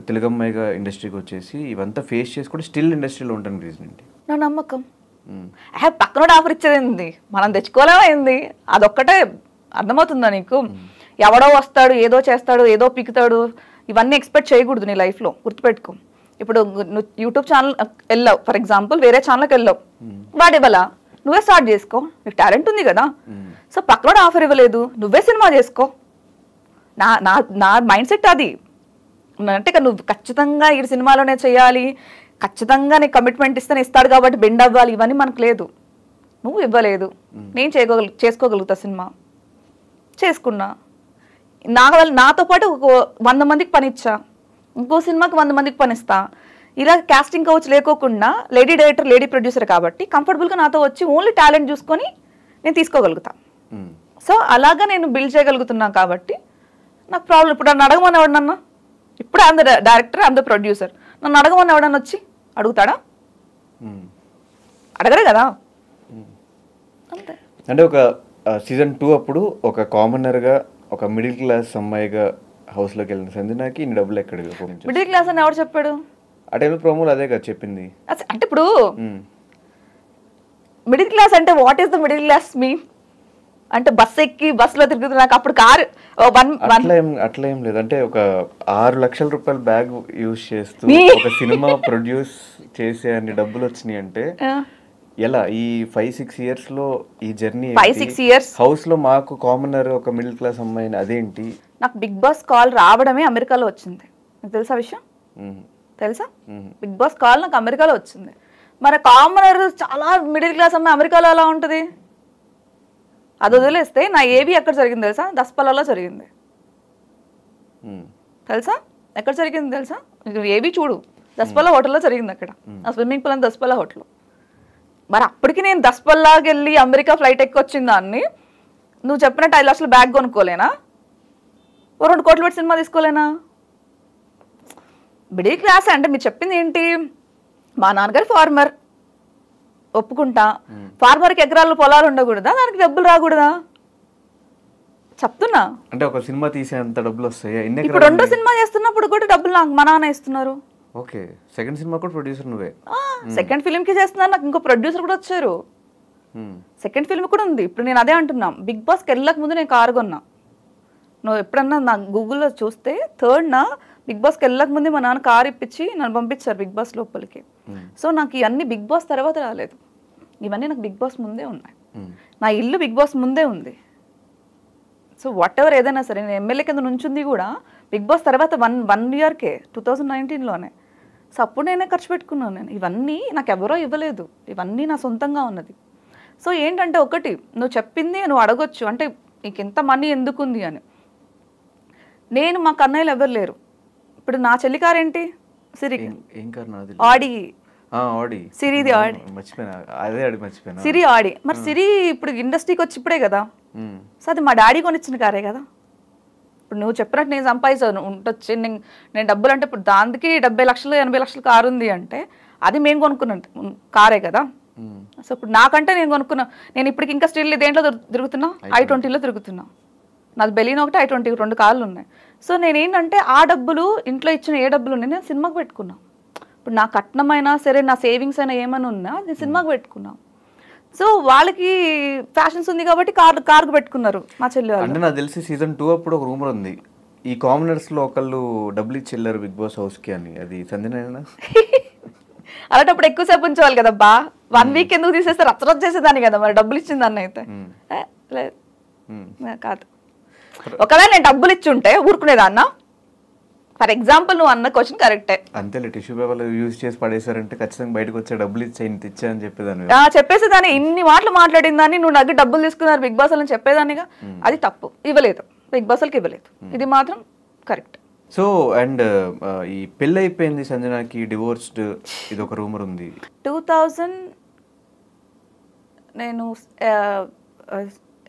తెలుగమ్మాయిగా ఇండస్ట్రీకి వచ్చేసి ఇవంతా ఫేస్ చేసి కూడా స్టిల్ ఇండస్ట్రీలో ఉంటాను రీజన్ ఏంటి? నా నమ్మకం. పక్కనోడు ఆఫర్ ఇచ్చేది ఏంది, మనం తెచ్చుకోలేమైంది, అదొక్కటే అర్థమవుతుందా నీకు? ఎవడో వస్తాడు, ఏదో చేస్తాడు, ఏదో పిక్కుతాడు, ఇవన్నీ ఎక్స్పెక్ట్ చేయకూడదు నీ లైఫ్లో. గుర్తుపెట్టుకో. ఇప్పుడు నువ్వు యూట్యూబ్ ఛానల్ వెళ్ళావు ఫర్ ఎగ్జాంపుల్, వేరే ఛానల్కి వెళ్ళావు, వాడు ఇవ్వాలా, నువ్వే స్టార్ట్ చేసుకో, నీకు టాలెంట్ ఉంది కదా. సో పక్కన ఆఫర్ ఇవ్వలేదు, నువ్వే సినిమా చేసుకో. నా నా నా మైండ్ సెట్ అది. అంటే నువ్వు ఖచ్చితంగా ఈ సినిమాలోనే చేయాలి, ఖచ్చితంగా నీకు కమిట్మెంట్ ఇస్తేనే ఇస్తాడు కాబట్టి బెండ్ అవ్వాలి, ఇవన్నీ మనకు లేదు. నువ్వు ఇవ్వలేదు, నేను చేసుకోగలుగుతా సినిమా, చేసుకున్నా. నాతో పాటు ఒక 100 మందికి పని ఇచ్చా, ఇంకో సినిమాకి 100 మందికి పని ఇస్తా. ఇలా కాస్టింగ్ కౌచ్ లేకోకుండా లేడీ డైరెక్టర్, లేడీ ప్రొడ్యూసర్ కాబట్టి కంఫర్టబుల్గా నాతో వచ్చి ఓన్లీ టాలెంట్ చూసుకొని నేను తీసుకోగలుగుతా. సో అలాగా నేను బిల్డ్ చేయగలుగుతున్నాను కాబట్టి నాకు ప్రాబ్లం. ఇప్పుడు నన్ను అడగమని ఎవడన్నా, ఇప్పుడు I'm the director, I'm the producer, నన్ను అడగమని ఎవడన్నా వచ్చి అడుగుతాడా? అడగరు కదా. అంతే. అంటే ఒక సీజన్ 2 అప్పుడు ఒక కామనర్గా, ఒక మిడిల్ క్లాస్ అమ్మాయిగా హౌస్లోకి వెళ్ళిన సంజనాకి ఇన్ని డబ్బులు ఎక్కడ? మిడిల్ క్లాస్ అని ఎవరు చెప్పాడు? ఆ టైంలో ప్రోమోలు అదే కదా చెప్పింది. అంటే ఇప్పుడు మిడిల్ క్లాస్ అంటే what is the middle class మీ అంటే బస్ ఎక్కి బస్సులో తిరుగుతుంది. నాకు అప్పుడు కారు అట్లా ఏం లేదు. అంటే ఒక 6 లక్షల రూపాయల బ్యాగ్ యూజ్ చేస్తూ ఒక సినిమా ప్రొడ్యూస్ చేసే అన్ని డబ్బులు వచ్చినాయి అంటే ఎలా? ఈ 5-6 ఇయర్స్ లో ఈ జర్నీ 5-6 ఇయర్స్ హౌస్ లో మాకు కామనర్ ఒక మిడిల్ క్లాస్ అమ్మాయిని, అదేంటి? నాకు బిగ్ బాస్ కాల్ రావడమే అమెరికాలో వచ్చింది. నాకు తెలుసా విషయం? తెలుసా? బిగ్ బాస్ కాల్ నాకు అమెరికాలో వచ్చింది. మరి కామనర్ చాలా మిడిల్ క్లాస్ అమ్మాయి అమెరికాలో ఎలా ఉంటుంది? అది వదిలేస్తే నా ఏబీ ఎక్కడ జరిగింది తెలుసా? దస్పల్లాలో జరిగింది. తెలుసా ఎక్కడ జరిగింది తెలుసా? ఏబీ చూడు, దస్పల్లా హోటల్లో జరిగింది. అక్కడ ఆ స్విమ్మింగ్ పూల్ అని దస్పల్లా హోటల్. మరి అప్పటికి నేను దస్పల్లాకి వెళ్ళి అమెరికా ఫ్లైట్ ఎక్కి వచ్చిన దాన్ని నువ్వు చెప్పినట్టు 5 లక్షల బ్యాగ్ కొనుక్కోలేనా? 2 కోట్లు పెట్టి సినిమా తీసుకోలేనా? మిడిల్ క్లాస్ అంటే మీరు చెప్పింది ఏంటి? మా నాన్నగారు ఫార్మర్, ఒప్పుకుంటా. ఫార్మర్కి ఎకరాలు పొలాలు ఉండకూడదా? దానికి డబ్బులు రాకూడదా? చెప్తున్నా. అంటే ఒక సినిమా తీసేంత డబ్బులు వస్తాయి. ఇప్పుడు 2వ సినిమా చేస్తున్నప్పుడు కూడా డబ్బులు నాకు మా నాన్న ఇస్తున్నారు. ఓకే, సెకండ్ సినిమా కూడా ప్రొడ్యూసర్ నువ్వే? సెకండ్ ఫిల్మ్ కి చేస్తున్నారు, నాకు ఇంకో ప్రొడ్యూసర్ కూడా వచ్చారు. సెకండ్ ఫిల్మ్ కూడా ఉంది. ఇప్పుడు నేను అదే అంటున్నా, బిగ్ బాస్కి వెళ్ళక ముందు నేను కారు కొన్నా. నువ్వు ఎప్పుడన్నా నా గూగుల్లో చూస్తే 3rd బిగ్ బాస్కి వెళ్ళక ముందే మా నాన్న కారు ఇప్పించి నన్ను పంపించారు బిగ్ బాస్ లోపలికి. సో నాకు ఇవన్నీ బిగ్ బాస్ తర్వాత రాలేదు, ఇవన్నీ నాకు బిగ్ బాస్ ముందే ఉన్నాయి. నా ఇల్లు బిగ్ బాస్ ముందే ఉంది. సో వాట్ ఎవర్ ఏదైనా సరే, నేను ఎమ్మెల్యే కింద నుంచింది కూడా బిగ్ బాస్ తర్వాత వన్ ఇయర్కే, 2019లోనే. సో అప్పుడు నేనే ఖర్చు పెట్టుకున్నాను. నేను ఇవన్నీ నాకు ఎవరో ఇవ్వలేదు, ఇవన్నీ నా సొంతంగా ఉన్నది. సో ఏంటంటే ఒకటి, నువ్వు చెప్పింది నువ్వు అడగొచ్చు, అంటే నీకు ఎంత మనీ ఎందుకుంది అని. నేను మా కన్నయ్యలు ఎవరు లేరు. ఇప్పుడు నా చెల్లి కారు ఏంటి? సిరి. ఆడి. సిరిది ఆడి. సిరి ఆడి. మరి సిరి ఇప్పుడు ఇండస్ట్రీకి వచ్చి ఇప్పుడే కదా. సో అది మా డాడీ కొనిచ్చిన కారే కదా. ఇప్పుడు నువ్వు చెప్పినట్టు నేను సంపాదించాను ఉండొచ్చు, నేను డబ్బులు అంటే ఇప్పుడు దానికి 70 లక్షలు 80 లక్షల కారు ఉంది అంటే అది మేము కొనుక్కున్న కారే కదా. సో ఇప్పుడు నాకంటే నేను కొనుక్కున్నా, నేను ఇప్పటికి ఇంకా స్టిల్ దేంట్లో తిరుగుతున్నా? I20లో తిరుగుతున్నా. నాది బెలీనో ఒకటి, I20 2 కార్లు ఉన్నాయి. సో నేనేంటంటే ఆ డబ్బులు ఇంట్లో ఇచ్చిన ఏ డబ్బులు ఉన్నాయి నేను సినిమాకి పెట్టుకున్నా. ఇప్పుడు నా కట్నమైనా సరే, నా సేవింగ్స్ అయినా ఏమైనా ఉన్నా నేను సినిమాకి పెట్టుకున్నా. సో వాళ్ళకి ఫ్యాషన్స్ ఉంది కాబట్టి కార్కు పెట్టుకున్నారు మా చెల్లి వాళ్ళు. అంటే నాకు తెలిసి సీజన్ 2 అప్పుడు ఒక రూమర్ ఉంది, ఈ కామనర్స్ లో ఒకళ్ళు డబ్బులు ఇచ్చి వెళ్ళారు బిగ్ బాస్ హౌస్ కి అని. అది సంజన? అలాంటప్పుడు ఎక్కువసేపు ఉంచేవాళ్ళు కదా బా. 1 వీక్ ఎందుకు తీసేస్తే రచ్చరచ్చ చేసేదాన్ని కదా మరి, డబ్బులు ఇచ్చిన దాన్ని అయితే. లేదు కాదు. ఒకవేళ నేను డబ్బులు ఇచ్చి ఉంటే ఊరుకునేదాన్న. ఫర్ ఎగ్జాంపుల్ నువ్వు అన్న క్వశ్చన్ కరెక్టే. అంతేలే, టిష్యూ పేపర్ యూజ్ చేసి పడేసారంటే ఖచ్చితంగా బయటకు వచ్చే డబ్బులు ఇచ్చా అని చెప్పేదాన్ని. చెప్పేసేదాన్ని. ఇన్ని మాటలు మాట్లాడిన దాన్ని నువ్వు నాకు డబ్బులు తీసుకున్నారు బిగ్ బాస్ అని చెప్పేదాన్నిగా. అది తప్పు, ఇవ్వలేదు బిగ్ బాస్ వాళ్ళకి, ఇవ్వలేదు. ఇది మాత్రం కరెక్ట్. సో అండ్ ఈ పెళ్ళి అయిపోయింది సంజనాకి, డివోర్స్డ్, ఇది ఒక రూమర్ ఉంది. 2000 నేను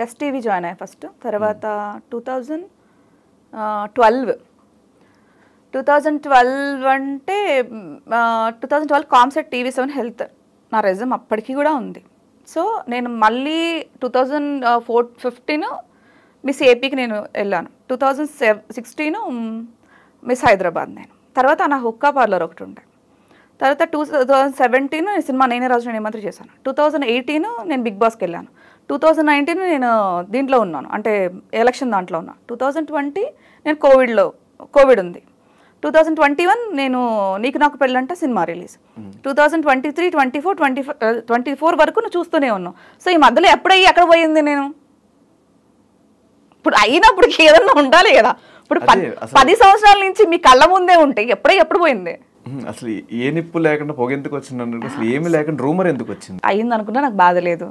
STV జాయిన్ అయ్యా ఫస్ట్. తర్వాత 2012 అంటే 2012 కామ్సెట్ TV7 హెల్త్ నా రెజ్యూమ్ అప్పటికి కూడా ఉంది. సో నేను మళ్ళీ 2015 మిస్ ఏపీకి నేను వెళ్ళాను. 2016 మిస్ హైదరాబాద్ నేను. తర్వాత నా హుక్కా పార్లర్ ఒకటి ఉండే. తర్వాత 2017 సినిమా నేనే రాజు నేను ఏమంత్రి చేశాను. 2018 నేను బిగ్ బాస్కి వెళ్ళాను. 2019 నేను దీంట్లో ఉన్నాను, అంటే ఎలక్షన్ దాంట్లో ఉన్నా. 2020 నేను కోవిడ్ ఉంది. 2021 నేను నీకు నాకు పెళ్ళంటే సినిమా రిలీజ్. 2023, 24 వరకు నువ్వు చూస్తూనే ఉన్నావు. సో ఈ మధ్యలో ఎక్కడ పోయింది నేను? ఇప్పుడు అయినప్పుడు ఏదన్నా ఉండాలి కదా. ఇప్పుడు 10 సంవత్సరాల నుంచి మీ కళ్ళ ముందే ఉంటే ఎప్పుడు పోయింది? అసలు ఏ నిప్పు లేకుండా పొగ ఎందుకు వచ్చింది? అసలు ఏమి లేకుండా రూమర్ ఎందుకు వచ్చింది? అయింది అనుకున్నా, నాకు బాధ లేదు.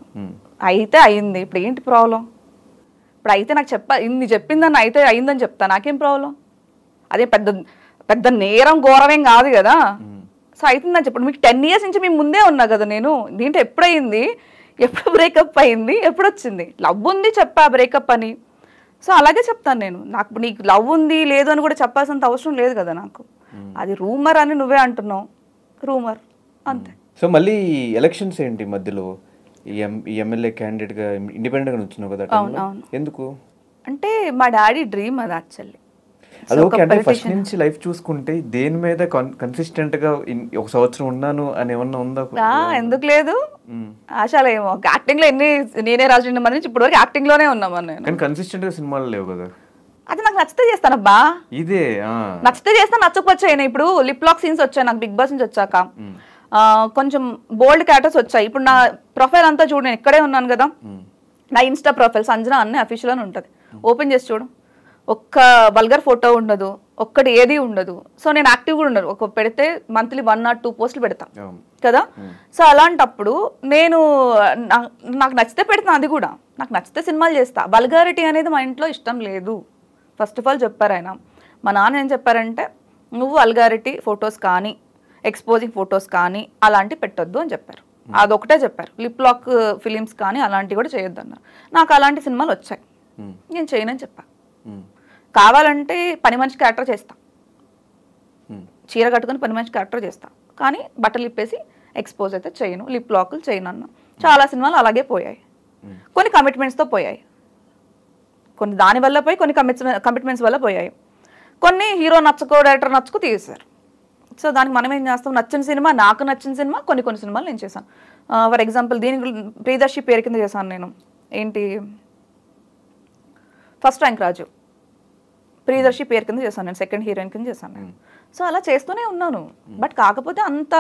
అయితే అయింది, ఇప్పుడు ఏంటి ప్రాబ్లం? ఇప్పుడు అయితే నాకు ఇన్ని చెప్పిందని అయితే అయిందని చెప్తా, నాకేం ప్రాబ్లం? అదే పెద్ద నేరం ఘోరమేం కాదు కదా. సో అవుతుందని చెప్పండి. మీకు 10 years నుంచి మేము ముందే ఉన్నా కదా నేను. దీంట్లో ఎప్పుడైంది, ఎప్పుడు బ్రేకప్ అయింది, ఎప్పుడు వచ్చింది? లవ్ ఉంది చెప్పా బ్రేకప్ అని. సో అలాగే చెప్తాను నేను. నీకు లవ్ ఉంది లేదు అని కూడా చెప్పాల్సినంత అవసరం లేదు కదా నాకు. అది రూమర్ అని నువ్వే అంటున్నావు, రూమర్ అంతే. సో మళ్ళీ ఎలక్షన్స్ ఏంటి మధ్యలో? ఈ ఎమ్మెల్యే క్యాండిడేట్గా ఇండిపెండెంట్గా నుంచున్నావు కదా, ఎందుకు? అంటే మా డాడీ డ్రీమ్ అది యాక్చువల్లీ. అది ఓకే. అంటే ఫస్ట్ నుంచి లైఫ్ చూసుకుంటే దేని మీద కన్సిస్టెంట్ గా 1 సంవత్సరం ఉన్నాను అని ఏమన్నా ఉందా? ఎందుకు లేదు, ఆశలేమో. యాక్టింగ్ లో నేనే రాజు మంది నుంచి ఇప్పటి వరకు యాక్టింగ్ లోనే ఉన్నామని నేను. కానీ కన్సిస్టెంట్ గా సినిమాలు లేవు కదా. అది నాకు నచ్చితే చేస్తానబ్బా, ఇదే నచ్చితే చేస్తా, నచ్చకపోతే. ఇప్పుడు లిప్ లాక్ సీన్స్ వచ్చాయి నాకు బిగ్ బాస్ నుంచి వచ్చాక. కొంచెం బోల్డ్ క్యారెక్టర్స్ వచ్చాయి. ఇప్పుడు నా ప్రొఫైల్ అంతా చూడు, నేను ఇక్కడే ఉన్నాను కదా. నా ఇన్స్టా ప్రొఫైల్ సంజన అన్నీ అఫీషియల్ అని ఉంటుంది. ఓపెన్ చేసి చూడు, ఒక్క వల్గర్ ఫోటో ఉండదు, ఒక్కటి ఏది ఉండదు. సో నేను యాక్టివ్ కూడా ఉండదు. ఒక పెడితే మంత్లీ 1 or 2 పోస్టులు పెడతా కదా. సో అలాంటప్పుడు నాకు నచ్చితే పెడతాను. అది కూడా నాకు నచ్చితే సినిమాలు చేస్తా. వల్గారిటీ అనేది మా ఇంట్లో ఇష్టం లేదు. ఫస్ట్ ఆఫ్ ఆల్ చెప్పారు ఆయన. మా నాన్న ఏం చెప్పారంటే, నువ్వు వల్గారిటీ ఫొటోస్ కానీ ఎక్స్పోజింగ్ ఫొటోస్ కానీ అలాంటివి పెట్టొద్దు అని చెప్పారు. అదొకటే చెప్పారు. లిప్ లాక్ ఫిలిమ్స్ కానీ అలాంటివి కూడా చేయొద్దు అన్నారు. నాకు అలాంటి సినిమాలు వచ్చాయి, నేను చేయనని చెప్పా. కావాలంటే పని మనిషి క్యారెక్టర్ చేస్తా, చీర కట్టుకుని పని మనిషి క్యారెక్టర్ చేస్తా, కానీ బట్టలు ఇప్పేసి ఎక్స్పోజ్ అయితే చేయను, లిప్ లాక్లు చేయను అన్న. చాలా సినిమాలు అలాగే పోయాయి. కొన్ని కమిట్మెంట్స్తో పోయాయి, కొన్ని దానివల్ల పోయి, కొన్ని కమిట్మెంట్స్ వల్ల పోయాయి. కొన్ని హీరో నచ్చకో డైరెక్టర్ నచ్చకో తీసేశారు. సో దానికి మనం ఏం చేస్తాం, నచ్చిన సినిమా, నాకు నచ్చిన సినిమా కొన్ని సినిమాలు నేను చేశాను. ఫర్ ఎగ్జాంపుల్ దీనికి ప్రియదర్శి పేరు కింద చేశాను నేను. ఏంటి, ఫస్ట్ ర్యాంక్ రాజు ప్రియదర్శి పేరు కింద చేశాను నేను, సెకండ్ హీరోయిన్ కింద చేశాను నేను. సో అలా చేస్తూనే ఉన్నాను. బట్ కాకపోతే అంత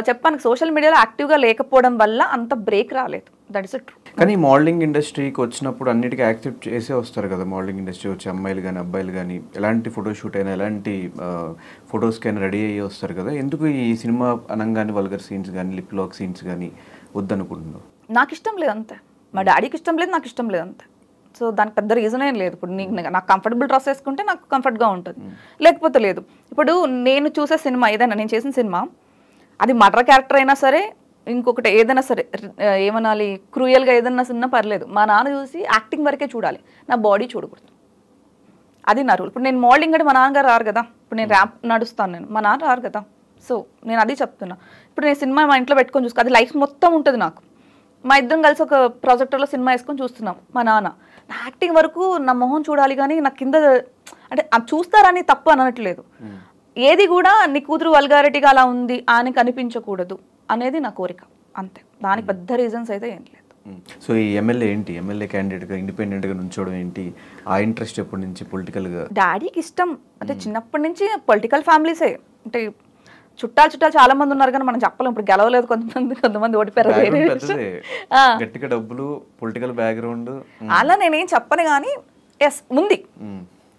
చెప్పాను, సోషల్ మీడియాలో యాక్టివ్గా లేకపోవడం వల్ల అంత బ్రేక్ రాలేదు. That is it. కానీ మోడలింగ్ ఇండస్ట్రీకి వచ్చినప్పుడు అన్నిటికీ యాక్సెప్ట్ చేసే వస్తారు కదా. మోడలింగ్ ఇండస్ట్రీ వచ్చి అమ్మాయిలు కానీ అబ్బాయిలు కానీ ఎలాంటి ఫోటోషూట్ అయినా ఎలాంటి ఫొటోస్కైనా రెడీ అయ్యి వస్తారు కదా. ఎందుకు ఈ సినిమా అనగానే వల్గర్ సీన్స్ కానీ లిప్ లాక్ సీన్స్ కానీ వద్దనుకుంటున్నావు? నాకు ఇష్టం లేదు అంతే, మా డాడీకి ఇష్టం లేదు, నాకు ఇష్టం లేదు అంతే. సో దానికి పెద్ద రీజన్ ఏం లేదు. ఇప్పుడు నాకు కంఫర్టబుల్ డ్రెస్ వేసుకుంటే నాకు కంఫర్ట్గా ఉంటుంది, లేకపోతే లేదు. ఇప్పుడు నేను చూసే సినిమా ఏదైనా, నేను చేసిన సినిమా అది మర్డర్ క్యారెక్టర్ అయినా సరే, ఇంకొకటి ఏదైనా సరే, ఏమనాలి, క్రూయల్గా ఏదన్నా సినిమా పర్లేదు, మా నాన్న చూసి యాక్టింగ్ వరకే చూడాలి, నా బాడీ చూడకూడదు. అది నా రూల్. ఇప్పుడు నేను మోడలింగ్ అంటే మా నాన్నగారు రారు కదా. ఇప్పుడు నేను ర్యాప్ నడుస్తాను, నేను మా నాన్న రారు కదా. సో నేను అది చెప్తున్నా. ఇప్పుడు నేను సినిమా మా ఇంట్లో పెట్టుకొని చూసుకో, అది లైఫ్ మొత్తం ఉంటుంది నాకు. మా ఇద్దరం కలిసి ఒక ప్రాజెక్టర్లో సినిమా వేసుకొని చూస్తున్నాం. మా నాన్న నా యాక్టింగ్ వరకు నా మొహం చూడాలి, కానీ నా కింద అంటే చూస్తారని తప్పు అనట్లేదు. ఏది కూడా నీ కూతురు వల్గారిటీగా అలా ఉంది అని కనిపించకూడదు అనేది నా కోరిక అంతే. దానికి పెద్ద రీజన్స్ అయితే ఏం లేదు. సో ఈ ఎమ్మెల్యే ఏంటి, ఎమ్మెల్యే క్యాండిడేట్గా ఇండిపెండెంట్గా నుంచోవడం ఏంటి, ఆ ఇంట్రెస్ట్ ఎప్పటి నుంచి పొలిటికల్గా? డాడీకి ఇష్టం అంటే చిన్నప్పటి నుంచి పొలిటికల్ ఫ్యామిలీసే. అంటే చుట్టాలు చాలా మంది ఉన్నారు కానీ మనం చెప్పలేం. ఇప్పుడు గెలవలేదు కొంతమంది ఓడిపోయారు. గట్టిగా డబ్బులు, పొలిటికల్ బ్యాక్గ్రౌండ్ అలా నేనేం చెప్పను కానీ ఎస్ ఉంది,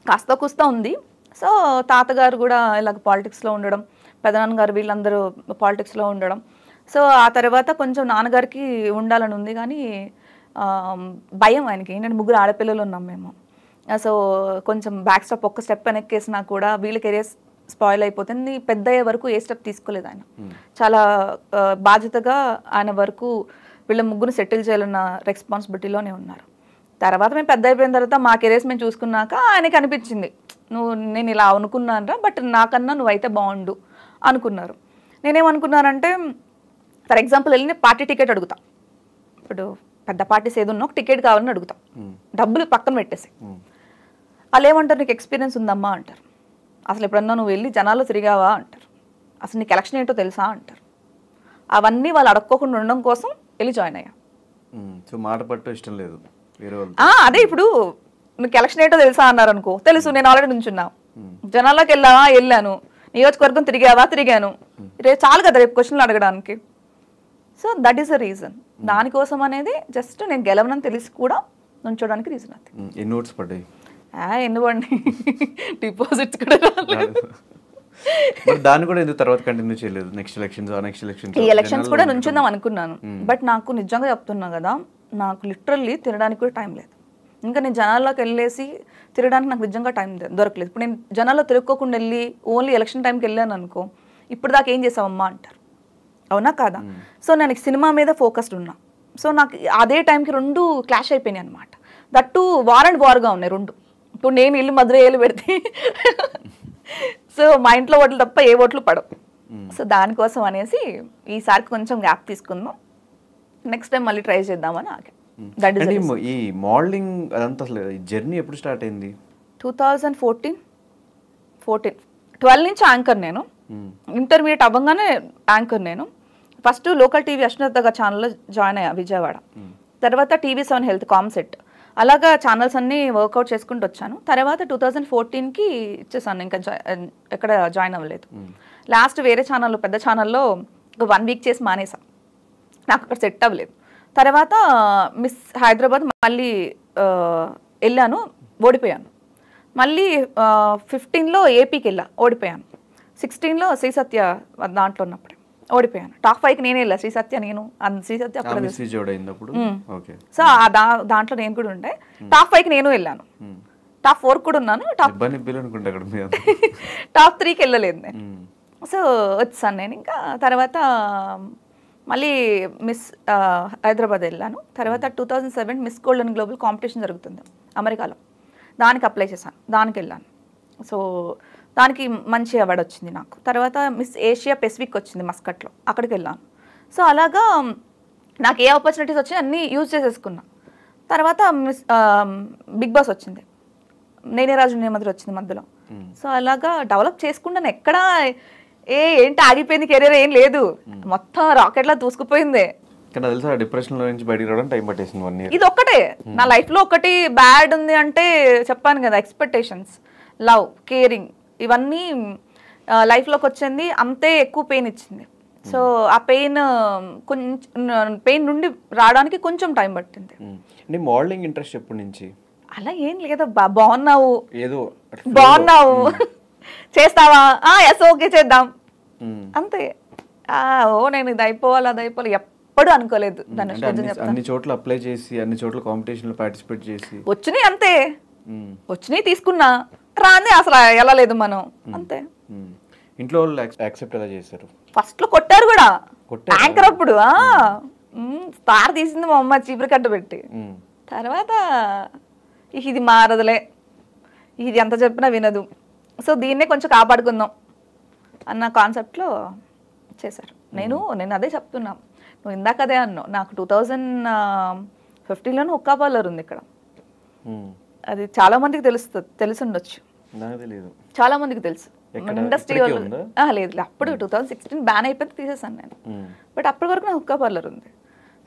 కాస్త కూస్తా ఉంది. సో తాతగారు కూడా ఇలాగ పాలిటిక్స్లో ఉండడం, పెదనాన్నగారు వీళ్ళందరూ పాలిటిక్స్లో ఉండడం. సో ఆ తర్వాత కొంచెం నాన్నగారికి ఉండాలని ఉంది, కానీ భయం ఆయనకి. ఏంటంటే 3 ఆడపిల్లలు ఉన్నాం మేము. సో కొంచెం బ్యాక్ స్టెప్, ఒక్క స్టెప్ వెనక్కేసినా కూడా వీళ్ళ కెరియర్ స్పాయిల్ అయిపోతుంది. పెద్ద అయ్యే వరకు ఏ స్టెప్ తీసుకోలేదు ఆయన. చాలా బాధ్యతగా ఆయన వరకు వీళ్ళ 3 సెటిల్ చేయాలన్న రెస్పాన్సిబిలిటీలోనే ఉన్నారు. తర్వాత మేము పెద్ద అయిపోయిన తర్వాత మా కెరియర్స్ మేము చూసుకున్నాక ఆయనకి అనిపించింది, నేను ఇలా అనుకున్నానరా, బట్ నాకన్నా నువ్వైతే బాగుండు అనుకున్నారు. నేనేమనుకున్నానంటే, ఫర్ ఎగ్జాంపుల్ వెళ్ళి పార్టీ టికెట్ అడుగుతా. ఇప్పుడు పెద్ద పార్టీస్ ఏదో ఉన్నా ఒక టికెట్ కావాలని అడుగుతా, డబ్బులు పక్కన పెట్టేసి. వాళ్ళు ఏమంటారు, నీకు ఎక్స్పీరియన్స్ ఉందమ్మా అంటారు. అసలు ఎప్పుడన్నా నువ్వు వెళ్ళి జనాల్లో తిరిగావా అంటారు. అసలు నీకు ఎలక్షన్ ఏంటో తెలుసా అంటారు. అవన్నీ వాళ్ళు అడక్కోకుండా ఉండడం కోసం వెళ్ళి జాయిన్ అయ్యా. సో మాట పట్టు ఇష్టం లేదు వేరే వాళ్ళు. అదే ఇప్పుడు నీకు ఎలక్షన్ ఏంటో తెలుసా అన్నారు అనుకో, తెలుసు, నేను ఆల్రెడీ నుంచున్నా. జనాల్లోకి వెళ్ళావా, వెళ్ళాను. నియోజకవర్గం తిరిగావా, తిరిగాను. రేపు చాలు కదా రేపు క్వశ్చన్లు అడగడానికి. So that is the reason. దానికోసం అనేది జస్ట్ నేను గెలవనని తెలిసి కూడా నుంచోడానికి రీజన్ అది. ఎన్ని నోట్స్ పడ్డాయి? ఎన్నివ్వండి, డిపాజిట్స్ కూడా రాలేదు. దాన్ని కూడా ఎందుకు తర్వాత కంటిన్యూ చేయలేదు? నెక్స్ట్ ఎలక్షన్స్ ఈ ఎలక్షన్స్ కూడా నుంచుందాం అనుకున్నాను. బట్ నాకు నిజంగా చెప్తున్నా కదా, నాకు లిటరల్లీ తినడానికి కూడా టైం లేదు. ఇంకా నేను జనాల్లోకి వెళ్ళేసి తిరగడానికి నాకు నిజంగా టైం దొరకలేదు. ఇప్పుడు నేను జనాల్లో తిరుక్కోకుండా వెళ్ళి ఓన్లీ ఎలక్షన్ టైంకి వెళ్ళాను అనుకో, ఇప్పుడు దాకా ఏం చేసావమ్మా అంటారు, అవునా కాదా? సో నేను సినిమా మీద ఫోకస్డ్ ఉన్నా. సో నాకు అదే టైంకి రెండు క్లాష్ అయిపోయినాయి అనమాట. దట్టు వార్ అండ్ వార్గా ఉన్నాయి రెండు. ఇప్పుడు నేను ఇల్లు మధురయ్యలు పెడితే సో మా ఇంట్లో ఓట్లు తప్ప ఏ ఓట్లు పడవు. సో దానికోసం అనేసి ఈసారి కొంచెం గ్యాప్ తీసుకుందాం, నెక్స్ట్ టైం మళ్ళీ ట్రై చేద్దామని ఆగా. ఈ మోడలింగ్ అదంతా అసలు ఈ జర్నీ ఎప్పుడు స్టార్ట్ అయింది? 2014, 12 నుంచి యాంకర్ నేను. ఇంటర్మీడియట్ అవ్వగానే యాంకర్ నేను. ఫస్ట్ లోకల్ టీవీ అశ్వత్థగా ఛానల్లో జాయిన్ అయ్యా విజయవాడ. తర్వాత TV7 హెల్త్ కామ్సెట్, అలాగా ఛానల్స్ అన్నీ వర్కౌట్ చేసుకుంటూ వచ్చాను. తర్వాత 2014కి ఇచ్చేసాను, ఇంకా ఎక్కడ జాయిన్ అవ్వలేదు. లాస్ట్ వేరే ఛానల్లో, పెద్ద ఛానల్లో 1 వీక్ చేసి మానేసా, నాకు అక్కడ సెట్ అవ్వలేదు. తర్వాత మిస్ హైదరాబాద్ మళ్ళీ వెళ్ళాను, ఓడిపోయాను. మళ్ళీ 15లో ఏపీకి వెళ్ళా, ఓడిపోయాను. 16లో శ్రీ సత్య దాంట్లో ఉన్నప్పుడు ఓడిపోయాను. టాప్ 5కి నేనే వెళ్ళా, శ్రీ సత్య నేను, శ్రీ సత్య అప్పుడు. సో దాంట్లో నేను కూడా ఉండే. టాప్ 5కి నేను వెళ్ళాను, టాప్ 4 కూడా ఉన్నాను, టాప్ 3కి వెళ్ళలేదు నేను. సో వచ్చాను నేను. ఇంకా తర్వాత మళ్ళీ మిస్ హైదరాబాద్ వెళ్ళాను. తర్వాత 2007 miss gold and global competition జరుగుతుంది అమెరికాలో, దానికి అప్లై చేశాను, దానికి వెళ్ళాను. సో దానికి మంచి అవార్డు వచ్చింది నాకు. తర్వాత మిస్ ఏషియా పెసిఫిక్ వచ్చింది మస్కట్లో, అక్కడికి వెళ్ళాను. సో అలాగా నాకు ఏ ఆపర్చునిటీస్ వచ్చాయి అన్నీ యూజ్ చేసేసుకున్నా. తర్వాత మిస్ బిగ్ బాస్ వచ్చింది, నేనే రాజు నేమదురు వచ్చింది మధ్యలో. సో అలాగా డెవలప్ చేసుకుంటాను. ఎక్కడా ఏంటి ఆగిపోయింది కెరీర్ ఏం లేదు, మొత్తం రాకెట్లా దూసుకుపోయింది. ఇది ఒక్కటే నా లైఫ్ లో ఒకటి బ్యాడ్ ఉంది అంటే చెప్పాను కదా, ఎక్స్పెక్టేషన్స్, లవ్, కేరింగ్, ఇవన్నీ లైఫ్లోకి వచ్చింది, అంతే ఎక్కువ పెయిన్ ఇచ్చింది. సో ఆ పెయిన్ నుండి రావడానికి కొంచెం టైం పట్టింది. మోడలింగ్ ఇంట్రెస్ట్ ఎప్పటి నుంచి? అలా ఏం లేదబ్బా, బాగున్నావు చేస్తావా, ఎస్ ఓకే చేద్దాం అంతే. నేను ఇది అయిపోవాలి అది అయిపోవాలి ఎప్పుడు అనుకోలేదు. అన్ని చోట్ల అప్లై చేసి అన్ని చోట్ల కాంపిటీషన్ లో పార్టిసిపేట్ చేసి వచ్చినాయి అంతే, వచ్చినాయి తీసుకున్నా, రాంది అసలు వెళ్ళలేదు మనం అంతే. ఇంట్లో వాళ్ళు యాక్సెప్ట్ ఎలా చేశారు? ఫస్ట్ లో కొట్టారు కూడా, యాంకర్ అప్పుడు స్టార్ తీసింది మా అమ్మ చీపురు కట్ట పెట్టి. తర్వాత ఇది మారదులే, ఇది ఎంత చెప్పినా వినదు, సో దీన్నే కొంచెం కాపాడుకుందాం అన్న కాన్సెప్ట్లో చేశారు. నేను అదే చెప్తున్నా, నువ్వు ఇందాక అదే అన్నావు, నాకు 2015లోనే ఒక్క పార్లర్ ఉంది ఇక్కడ. అది చాలా మందికి తెలిసి ఉండొచ్చు, చాలా మందికి తెలుసు ఇండస్ట్రీ వాళ్ళు. లేదు, అప్పుడు 2016 బ్యాన్ అయిపోతే తీసేసాను నేను. బట్ అప్పటి వరకు నాకు హుక్కా పార్లర్ ఉంది.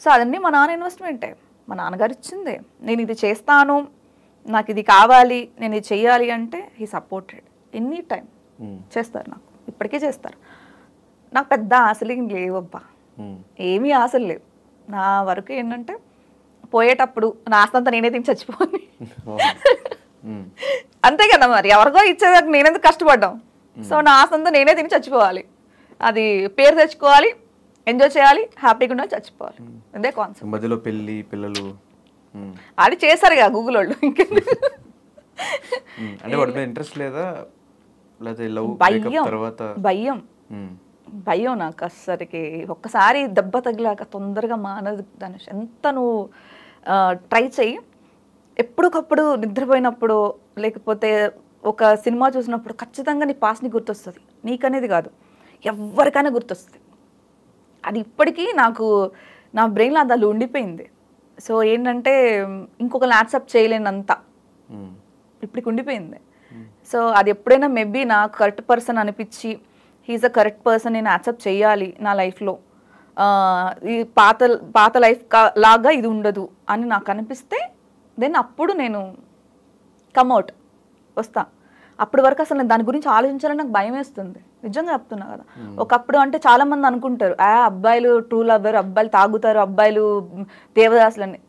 సో అదన్నీ మా నాన్న ఇన్వెస్ట్మెంటే, మా నాన్నగారు ఇచ్చిందే. నేను ఇది చేస్తాను, నాకు ఇది కావాలి, నేను ఇది చెయ్యాలి అంటే హీ సపోర్టెడ్ ఎనీ టైం. చేస్తారు, నాకు ఇప్పటికే చేస్తారు. నాకు పెద్ద ఆశలు ఏం లేవబ్బా, ఏమీ ఆశలు లేవు. నా వరకు ఏంటంటే పోయేటప్పుడు నా ఆస్తంతా నేనే తిని చచ్చిపోని, అంతే కదా మరి, ఎవరికో ఇచ్చేదానికి నేనెందుకు కష్టపడ్డాం. సో నా ఆస్తంతా నేనే తిని చచ్చిపోవాలి, అది పేరు తెచ్చుకోవాలి, ఎంజాయ్ చేయాలి, హ్యాపీగా ఉండాలి, చచ్చిపోవాలి, అదే కాన్సెప్ట్. మధ్యలో పెళ్లి పిల్లలు అది చేశారు కదా గూగుల్ వాళ్ళు. ఇంకెందుకు ఇంట్రెస్ట్ లేదా? భయం నాకు అస్సరికి. ఒక్కసారి దెబ్బ తగిలాక తొందరగా మానదు ధనుష్. ఎంత నువ్వు ట్రై చెయ్యి, ఎప్పటికప్పుడు నిద్రపోయినప్పుడు లేకపోతే ఒక సినిమా చూసినప్పుడు ఖచ్చితంగా నీ పాస్ని గుర్తొస్తుంది. నీకనేది కాదు, ఎవరికైనా గుర్తొస్తుంది. అది ఇప్పటికీ నాకు నా బ్రెయిన్లో అది ఉండిపోయింది. సో ఏంటంటే ఇంకొకరిని యాక్సెప్ట్ చేయలేనంత ఇప్పటికి ఉండిపోయింది. సో అది ఎప్పుడైనా మేబీ నాకు కరెక్ట్ పర్సన్ అనిపించి హీఈస్ అ కరెక్ట్ పర్సన్, నేను యాక్సెప్ట్ చేయాలి నా లైఫ్లో ఈ పాత పాత లైఫ్ లాగా ఇది ఉండదు అని నాకు అనిపిస్తే దెన్ అప్పుడు నేను కమ్అవుట్ వస్తా. అప్పటి వరకు అసలు నేను దాని గురించి ఆలోచించాలని నాకు భయం వేస్తుంది, నిజంగా చెప్తున్నా కదా. ఒకప్పుడు అంటే చాలా మంది అనుకుంటారు అబ్బాయిలు ట్రూ లవర్, అబ్బాయిలు తాగుతారు, అబ్బాయిలు దేవదాసులని.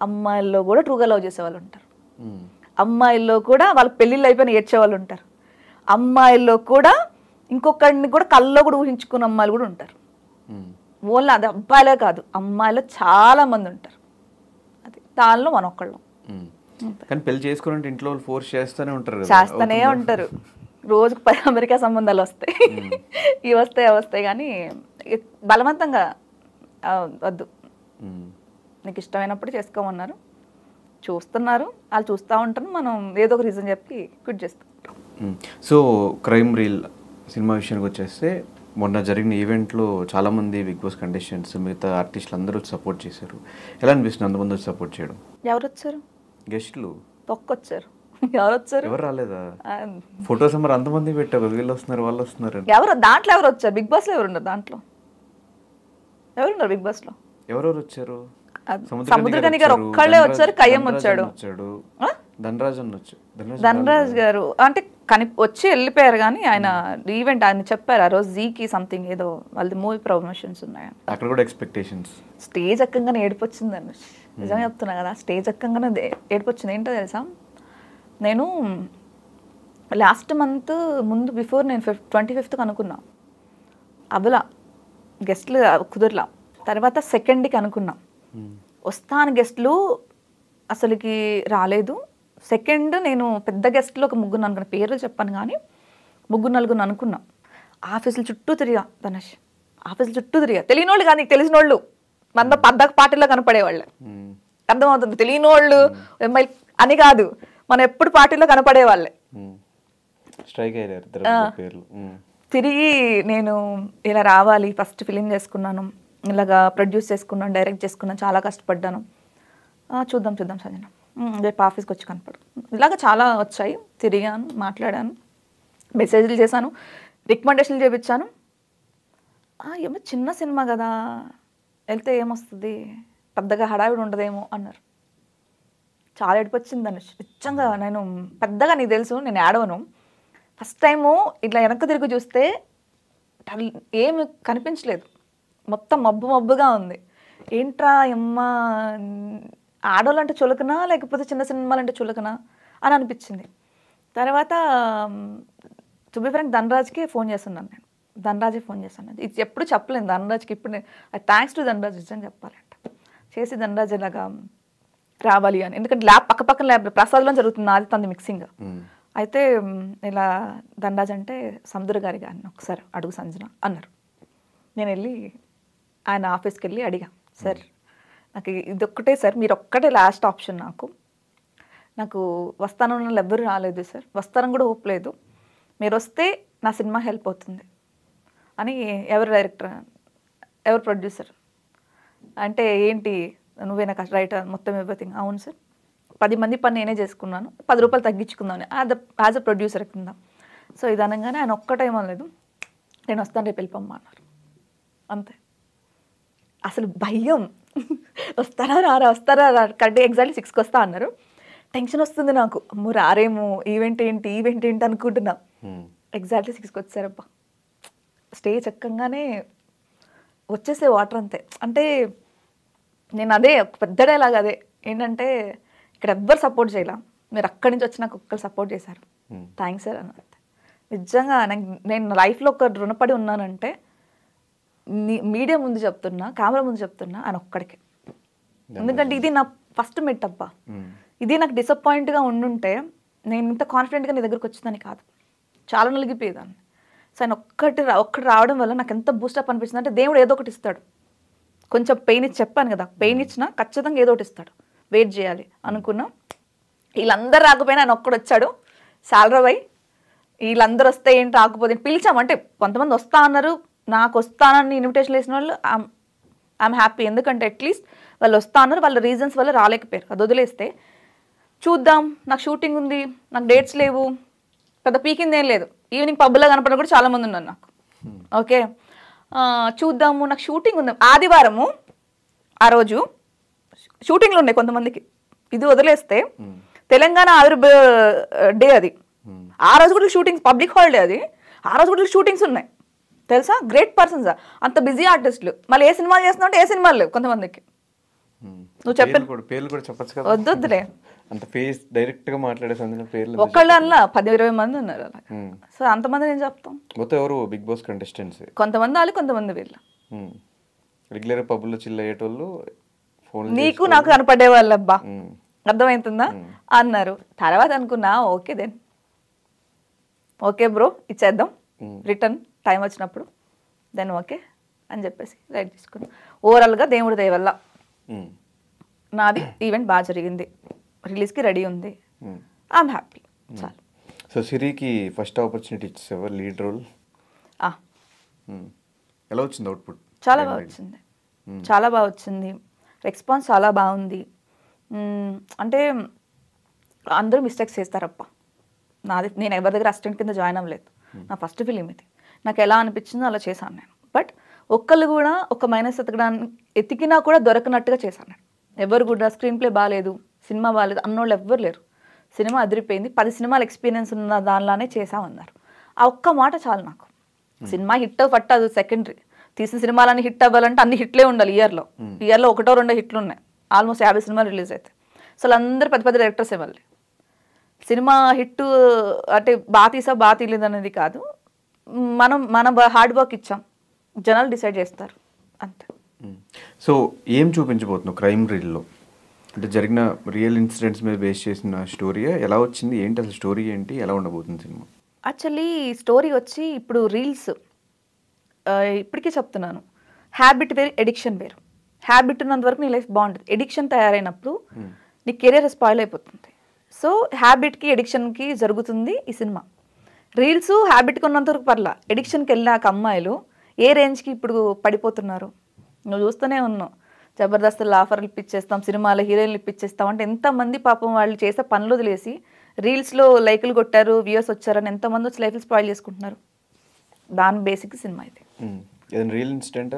అమ్మాయిల్లో కూడా ట్రూగా లవ్ చేసేవాళ్ళు ఉంటారు, అమ్మాయిల్లో కూడా వాళ్ళ పెళ్ళిళ్ళు అయిపోయిన ఏడ్చేవాళ్ళు ఉంటారు, అమ్మాయిల్లో కూడా ఇంకొకరిని కూడా కల్లో కూడా ఊహించుకున్న అమ్మాయిలు కూడా ఉంటారు. ఓన్లీ అది అబ్బాయిలే కాదు, అమ్మాయిలో చాలా మంది ఉంటారు. అది దానిలో మనం ఒక్కళ్ళం. కానీ పెళ్లి చేసుకోవాలంటే ఇంట్లో వాళ్ళు ఫోర్స్ చేస్తూనే ఉంటారు కదా, చేస్తూనే ఉంటారు. రోజుకు 10 అమెరికా సంబంధాలు వస్తాయి, ఇవి వస్తాయి అవి వస్తాయి, కానీ బలవంతంగా వద్దు, నీకు ఇష్టమైనప్పుడు చేసుకోమన్నారు, చూస్తున్నారు, వాళ్ళు చూస్తూ ఉంటారు, మనం ఏదో ఒక రీజన్ చెప్పి క్విట్ చేస్తాం. సో క్రైమ్ రీల్ సినిమా విషయానికి వచ్చేస్తే మొన్న జరిగిన ఈవెంట్లో చాలామంది బిగ్ బాస్ కంటెస్టెంట్స్ మిగతా ఆర్టిస్టులు అందరూ సపోర్ట్ చేశారు. ఎలా అనిపిస్తుంది అంతమంది వచ్చి సపోర్ట్ చేయడం? ఎవరు వచ్చారు? గెస్ట్లు తొక్కొచ్చారు. ఎవరు వచ్చారు? ఎవరు రాలేదా? ఫొటోస్ మరి అంతమంది పెట్టారు, వీళ్ళు వస్తున్నారు వాళ్ళు వస్తున్నారు. ఎవరు దాంట్లో ఎవరు వచ్చారు? బిగ్ బాస్లో ఎవరున్నారు? దాంట్లో ఎవరున్నారు బిగ్ బాస్లో? ఎవరెవరు వచ్చారు? సముద్రకని గారు ఒక్కళ్ళే వచ్చారు, కయ్యం వచ్చాడు, ధనరాజ్ గారు అంటే వచ్చి వెళ్ళిపోయారు. కానీ ఆయన ఈవెంట్ ఆయన చెప్పారు ఆ రోజు జీకి సంథింగ్ ఏదో వాళ్ళది మూవీ ప్రమోషన్స్ ఉన్నాయని. అక్కడ కూడా ఎక్స్పెక్టేషన్స్. స్టేజ్ ఎక్కంగానే ఏడుపు వచ్చింది అన్న, నిజంగా చెప్తున్నా కదా, స్టేజ్ ఎక్కంగానే ఏడుపు వచ్చింది. ఏంటో తెలుసా, నేను లాస్ట్ మంత్ ముందు బిఫోర్ నేను 25th అనుకున్నా, అవ్వలా, గెస్ట్లు కుదరలా. తర్వాత 2nd అనుకున్నా, వస్తాను గెస్ట్లు అసలుకి రాలేదు. 2nd నేను పెద్ద గెస్ట్లో ఒక 3 అనుకున్నా, పేర్లు చెప్పాను కానీ 3-4 అనుకున్నా. ఆఫీసుల చుట్టూ తిరిగా ధనుష్, ఆఫీసుల చుట్టూ తిరిగా. తెలియని వాళ్ళు కానీ తెలిసిన వాళ్ళు మన పద్దాక పార్టీలో కనపడేవాళ్ళు, అర్థమవుతుంది. తెలియని వాళ్ళు ఎంఐ అని కాదు, మనం ఎప్పుడు పార్టీలో కనపడేవాళ్ళే. తిరిగి నేను ఇలా రావాలి, ఫస్ట్ ఫిలిం చేసుకున్నాను, ఇలాగా ప్రొడ్యూస్ చేసుకున్నాను, డైరెక్ట్ చేసుకున్నాను, చాలా కష్టపడ్డాను, చూద్దాం సంజన, రేపు ఆఫీస్కి వచ్చి కనపడు. ఇలాగ చాలా వచ్చాయి. తిరిగాను, మాట్లాడాను, మెసేజ్లు చేశాను, రికమెండేషన్లు చేయించాను. ఏమో చిన్న సినిమా కదా, వెళ్తే ఏమొస్తుంది, పెద్దగా హడావిడి ఉండదేమో అన్నారు. చాలా ఏడుపు వచ్చింది ధనుష్, నిజంగా. నేను పెద్దగా నీకు తెలుసు నేను ఏడవను. ఫస్ట్ టైము ఇట్లా వెనక్కి తిరిగి చూస్తే ఏమి కనిపించలేదు, మొత్తం మబ్బుగా ఉంది. ఏంట్రా అమ్మ, ఆడవాళ్ళంటే చులకనా లేకపోతే చిన్న సినిమాలంటే చులకనా అని అనిపించింది. తర్వాత టు బి ఫ్రాంక్ ధనరాజ్కి ఫోన్ చేస్తున్నాను నేను, ధనరాజే ఫోన్ చేశాను. ఇది ఎప్పుడు చెప్పలేను ధనరాజ్కి, ఇప్పుడు థ్యాంక్స్ టు ధనరాజ్ నిజం చెప్పాలంట. చేసి ధనరాజ్ ఇలాగా రావాలి అని, ఎందుకంటే ల్యాబ్ పక్కన ల్యాబ్ ప్రసాద్లో జరుగుతుంది, నాది తంది మిక్సింగ్. అయితే ఇలా ధనరాజ్ అంటే సముద్ర గారి గారిని ఒకసారి అడుగు సంజన అన్నారు. నేను వెళ్ళి ఆయన ఆఫీస్కి వెళ్ళి అడిగా, సార్ నాకు ఇదొక్కటే సార్, మీరు ఒక్కటే లాస్ట్ ఆప్షన్, నాకు వస్తానన్న వాళ్ళు ఎవ్వరు రాలేదు సార్, వస్తానని కూడా హోప్ లేదు, మీరు వస్తే నా సినిమా హెల్ప్ అవుతుంది అని. ఎవరు డైరెక్టర్, ఎవరు ప్రొడ్యూసర్ అంటే, ఏంటి నువ్వే నాకు రైటర్ మొత్తం ఎవ్రీథింగ్. అవును సార్, 10 మంది పని నేనే చేసుకున్నాను, 10 రూపాయలు తగ్గించుకుందామని యాజ్ అ ప్రొడ్యూసర్ కింద. సో ఇది అనగానే ఆయన ఒక్కటేమో లేదు, నేను వస్తాను రేపు వెళ్ళిపోమ్మా అన్నారు. అంతే, అసలు భయం, వస్తారా కరెక్ట్గా ఎగ్జాక్ట్లీ 6కి వస్తా అన్నారు. టెన్షన్ వస్తుంది నాకు, అమ్మో రారేమో, ఈవెంట్ ఏంటి అనుకుంటున్నా. ఎగ్జాక్ట్లీ 6కి వచ్చారబ్బా. స్టేజ్ ఎక్కంగానే వచ్చేసే వాటర్ అంతే. అంటే నేను అదే పెద్ద డైలాగ్ అదే, ఏంటంటే ఇక్కడ ఎవ్వరు సపోర్ట్ చేయలే, మీరు అక్కడి నుంచి వచ్చి నాకు ఒక్కరు సపోర్ట్ చేశారు, థ్యాంక్స్ సార్ అన్న. నిజంగా నేను లైఫ్లో ఒక రుణపడి ఉన్నానంటే మీడియా ముందు చెప్తున్నా, కెమెరా ముందు చెప్తున్నా ఆయన ఒక్కడికే. ఎందుకంటే ఇది నా ఫస్ట్ మెట్ అబ్బా. ఇది నాకు డిసప్పాయింట్గా ఉండుంటే నేను ఇంత కాన్ఫిడెంట్గా నీ దగ్గరకు వచ్చిందని కాదు, చాలా నలిగిపోయేదాన్ని. సో ఆయన ఒక్కటి రావడం వల్ల నాకు ఎంత బూస్టప్ అనిపిస్తుంది అంటే, దేవుడు ఏదో ఒకటి ఇస్తాడు. కొంచెం పెయిన్ ఇచ్చి చెప్పాను కదా, పెయిన్ ఇచ్చినా ఖచ్చితంగా ఏదో ఒకటి ఇస్తాడు, వెయిట్ చేయాలి అనుకున్నా. వీళ్ళందరూ రాకపోయినా ఆయన ఒక్కడు వచ్చాడు, సాలరాబాయ్ వీళ్ళందరూ వస్తే ఏంటి రాకపోతే పిలిచామంటే, కొంతమంది వస్తా అన్నారు, నాకు వస్తానని ఇన్విటేషన్ వేసిన వాళ్ళు ఐఎమ్ హ్యాపీ. ఎందుకంటే అట్లీస్ట్ వాళ్ళు వస్తా అన్నారు, వాళ్ళ రీజన్స్ వల్ల రాలేకపోయారు. అది వదిలేస్తే చూద్దాం, నాకు షూటింగ్ ఉంది, నాకు డేట్స్ లేవు, పెద్ద పీకింది ఏం లేదు, ఈవినింగ్ పబ్లో కనపడడం కూడా చాలామంది ఉన్నారు నాకు. ఓకే, చూద్దాము, నాకు షూటింగ్ ఉంది ఆదివారము, ఆ రోజు షూటింగ్లు ఉన్నాయి కొంతమందికి. ఇది వదిలేస్తే తెలంగాణ డే అది, ఆ రోజు కూడా షూటింగ్స్, పబ్లిక్ హాలిడే అది, ఆ రోజు కూడా షూటింగ్స్ ఉన్నాయి తెలుసా. గ్రేట్ పర్సన్స్, అంత బిజీ ఆర్టిస్టులు. మళ్ళీ ఏ సినిమాలు చేస్తున్నావు అంటే ఏ సినిమాలు లేవు కొంతమందికి. నువ్వు చెప్పిన పేర్లు కూడా చెప్పచ్చు కదా. వద్దులే, అంత ఫేస్ డైరెక్ట్ గా మాట్లాడే పేర్లు ఒక్కళ్ళు అలా 10-20 మంది ఉన్నారు అలా. సో అంతమంది నేను చెప్తాం. మొత్తం ఎవరు బిగ్ బాస్ కంటెస్టెంట్స్? కొంతమంది వాళ్ళు, కొంతమంది వీళ్ళు. రెగ్యులర్ పబ్బుల్లో చిల్ అయ్యేటోళ్ళు ఫోన్ నీకు నాకు కనపడే వాళ్ళు అబ్బా, అర్థమవుతుందా అన్నారు. తర్వాత అనుకున్నా ఓకే దెన్ ఓకే బ్రో ఇచ్చేద్దాం రిటర్న్ టైం వచ్చినప్పుడు, దెన్ ఓకే అని చెప్పేసి రైట్ తీసుకున్నాం. ఓవరాల్గా దేవుడి దయ వల్ల నాది ఈవెంట్ బాగా జరిగింది, రిలీజ్కి రెడీ ఉంది, ఐఎమ్ హ్యాపీ. చాలు. సో సిరికి ఫస్ట్ ఆపర్చునిటీ ఇచ్చేవారు లీడ్ రోల్, ఎలా వచ్చింది అవుట్పుట్? చాలా బాగా వచ్చింది, చాలా బాగా వచ్చింది, రెస్పాన్స్ చాలా బాగుంది. అంటే అందరూ మిస్టేక్స్ చేస్తారప్ప. నేను ఎవరి దగ్గర అసిస్టెంట్ కింద జాయిన్ అవ్వలేదు, నా ఫస్ట్ ఫిలిం ఇది. నాకు ఎలా అనిపించిందో అలా చేశాను నేను. బట్ ఒక్కళ్ళు కూడా ఒక మైనస్ ఎతికినా కూడా దొరకనట్టుగా చేశాను నేను. ఎవరు కూడా స్క్రీన్ ప్లే బాగాలేదు, సినిమా బాగాలేదు అన్నోళ్ళు ఎవ్వరు లేరు. సినిమా అదిరిపోయింది, 10 సినిమాల ఎక్స్పీరియన్స్ ఉన్న దానిలానే చేసామన్నారు. ఆ ఒక్క మాట చాలు నాకు. సినిమా హిట్ ఫట్ అది సెకండరీ. తీసిన సినిమాలన్నీ హిట్ అవ్వాలంటే అన్ని హిట్లే ఉండాలి. ఇయర్లో 1-2 హిట్లు ఉన్నాయి, ఆల్మోస్ట్ 50 సినిమాలు రిలీజ్ అవుతాయి. అసలు అందరూ పెద్ద పెద్ద డైరెక్టర్స్ ఇవ్వాలి. సినిమా హిట్ అంటే బాగా తీయలేదు అనేది కాదు, మన హార్డ్ వర్క్ ఇచ్చాం, జనాలు డిసైడ్ చేస్తారు అంతే. సో ఏం చూపించబోతున్నావు క్రైమ్ రీల్లో? అంటే జరిగిన రియల్ ఇన్సిడెంట్స్ మీద బేస్ చేసిన స్టోరీయా? ఎలా వచ్చింది, ఏంటి అసలు స్టోరీ ఏంటి, ఎలా ఉండబోతుంది సినిమా? యాక్చువల్లీ స్టోరీ వచ్చి ఇప్పుడు రీల్స్, ఇప్పటికీ చెప్తున్నాను, హ్యాబిట్ వేరు, ఎడిక్షన్ వేరు. హ్యాబిట్ ఉన్నంత వరకు నీ లైఫ్ బాగుంటుంది, ఎడిక్షన్ తయారైనప్పుడు నీ కెరీర్ స్పాయిల్ అయిపోతుంది. సో హ్యాబిట్కి ఎడిక్షన్కి జరుగుతుంది ఈ సినిమా. రీల్స్ హ్యాబిట్కి ఉన్నంత వరకు పర్లా, ఎడిక్షన్కి వెళ్ళాక అమ్మాయిలు ఏ రేంజ్కి ఇప్పుడు పడిపోతున్నారు నువ్వు చూస్తూనే ఉన్నావు. జబర్దస్త్లో ఆఫర్లు ఇప్పించేస్తాం, సినిమాలో హీరోయిన్లు ఇప్పించేస్తాం అంటే ఎంతమంది పాపం వాళ్ళు చేసే పనులు వదిలేసి రీల్స్లో లైకులు కొట్టారు, వ్యూస్ వచ్చారని ఎంతమంది వచ్చి లైఫ్లు స్పాయిల్ చేసుకుంటున్నారు. దాని బేసిక్ సినిమా ఇది. రియల్ ఇన్సిడెంట్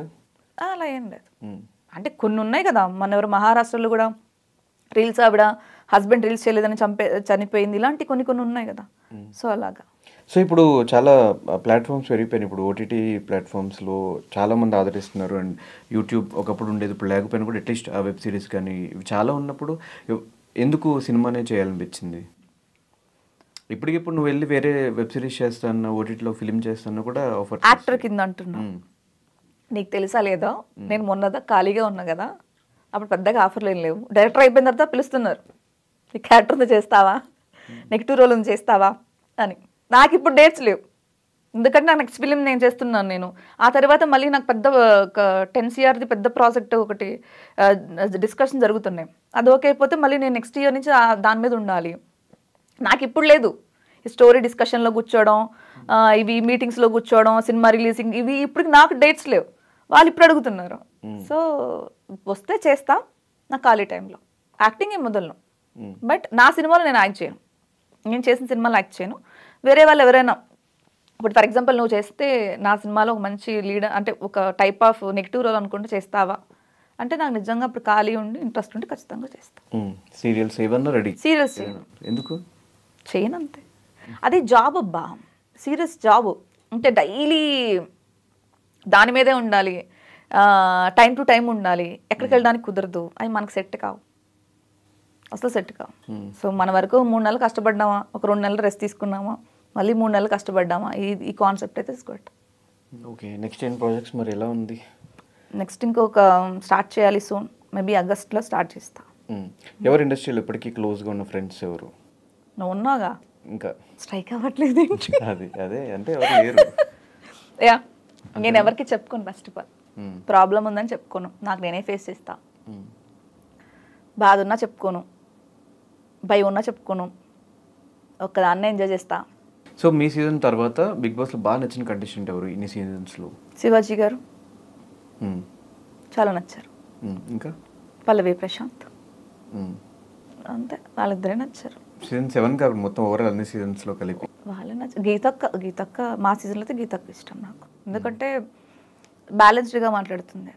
అలా ఏం లేదు, అంటే కొన్ని ఉన్నాయి కదా. మన ఎవరు మహారాష్ట్రలో కూడా రీల్స్ ఆవిడ హస్బెండ్ రీల్స్ చేయలేదని చనిపోయింది, ఇలాంటి కొన్ని ఉన్నాయి కదా. సో అలాగా. సో ఇప్పుడు చాలా ప్లాట్ఫామ్స్ పెరిగిపోయినాయి. ఇప్పుడు ఓటీటీ ప్లాట్ఫామ్స్లో చాలామంది ఆదరిస్తున్నారు. అండ్ యూట్యూబ్ ఒకప్పుడు ఉండేది, ఇప్పుడు లేకపోయినా కూడా అట్లీస్ట్ ఆ వెబ్ సిరీస్ కానీ ఇవి చాలా ఉన్నప్పుడు ఎందుకు సినిమానే చేయాలనిపించింది? ఇప్పటికిప్పుడు నువ్వు వెళ్ళి వేరే వెబ్ సిరీస్ చేస్తాను, ఓటీటీలో ఫిలిం చేస్తాను కూడా ఆఫర్. యాక్టర్ కింద అంటున్నా, నీకు తెలుసా లేదో, నేను మొన్నదా ఖాళీగా ఉన్నా కదా, అప్పుడు పెద్దగా ఆఫర్లు ఏం లేవు. డైరెక్టర్ అయిపోయిన తర్వాత పిలుస్తున్నారు, నీ క్యారెక్టర్తో చేస్తావా, నెగిటివ్ రోల్ చేస్తావా అని. నాకు ఇప్పుడు డేట్స్ లేవు, ఎందుకంటే నాకు నెక్స్ట్ ఫిలిం నేను చేస్తున్నాను నేను. ఆ తర్వాత మళ్ళీ నాకు పెద్ద 10 CRది పెద్ద ప్రాజెక్ట్ ఒకటి డిస్కషన్ జరుగుతున్నాయి. అది ఓకే అయిపోతే మళ్ళీ నేను నెక్స్ట్ ఇయర్ నుంచి దాని మీద ఉండాలి. నాకు ఇప్పుడు లేదు ఈ స్టోరీ డిస్కషన్లో కూర్చోవడం, ఇవి మీటింగ్స్లో కూర్చోవడం, సినిమా రిలీజింగ్, ఇవి ఇప్పుడు నాకు డేట్స్ లేవు. వాళ్ళు ఇప్పుడు అడుగుతున్నారు. సో వస్తే చేస్తా నా ఖాళీ టైంలో. యాక్టింగ్ ఏం మొదలను, బట్ నా సినిమాలో నేను యాక్ట్ చేయను, నేను చేసిన సినిమాలో యాక్ట్ చేయను. వేరే వాళ్ళు ఎవరైనా, ఇప్పుడు ఫర్ ఎగ్జాంపుల్ నువ్వు చేస్తే నా సినిమాలో ఒక మంచి లీడర్ అంటే ఒక టైప్ ఆఫ్ నెగిటివ్ రోల్ అనుకుంటే చేస్తావా అంటే నాకు నిజంగా ఇప్పుడు ఖాళీ ఉండి ఇంట్రెస్ట్ ఉంటే ఖచ్చితంగా చేస్తాను. సీరియల్స్ ఏమన్నా రెడీ? సీరియల్స్ చేయను. ఎందుకు చేయను అంతే, అది జాబ్ అబ్బా, సీరియస్ జాబ్ అంటే డైలీ దాని మీదే ఉండాలి, టైం టు టైం ఉండాలి, ఎక్కడికి వెళ్ళడానికి కుదరదు, అవి మనకు సెట్ కావు, అసలు సెట్ కావు. సో మన వరకు 3 నెలలు కష్టపడ్డామా, ఒక 2 నెలలు రెస్ట్ తీసుకున్నామా, మళ్ళీ 3 నెలలు కష్టపడ్డామా, ఈ కాన్సెప్ట్ అయితే తీసుకోవట్టు. ఓకే, నెక్స్ట్ ఏం ప్రాజెక్ట్స్ మరి ఎలా ఉంది? నెక్స్ట్ ఇంకొక స్టార్ట్ చేయాలి సూన్, మేబీ ఆగస్ట్లో స్టార్ట్ చేస్తా. ఎవరు ఇండస్ట్రీలో ఇప్పటికీ క్లోజ్గా ఉన్న ఫ్రెండ్స్ ఎవరు? నువ్వు ఉన్నాగా, ఇంకా స్ట్రైక్ అవ్వట్లేదు. అదే అంటే ఎవరు లేరు. యా, నేను ఎవరికి చెప్పుకోను, ఫస్ట్ ఆఫ్ ఆల్ ప్రాబ్లం ఉందని చెప్పుకోను, నాకు నేనే ఫేస్ చేస్తా. బాధ ఉన్నా చెప్పుకోను, భయం ఉన్నా చెప్పుకోను, ఒక్కదాన్నే ఎంజాయ్ చేస్తా. సో మీ సీజన్ తర్వాత బిగ్ బాస్లో బాగా నచ్చిన కంటెస్టెంట్ ఎవరు ఇన్ని సీజన్స్లో? శివాజీ గారు చాలా నచ్చారు, ఇంకా పల్లవి ప్రశాంత్, అంతే, వాళ్ళిద్దరే నచ్చారు. సీజన్ 7 కాబట్టి మొత్తం ఓవరాల్ అన్ని సీజన్స్లో కలిపి వాళ్ళే నచ్చారు. గీతక్క మా సీజన్లో అయితే గీతక్క ఇష్టం నాకు, ఎందుకంటే బ్యాలెన్స్డ్గా మాట్లాడుతుంది.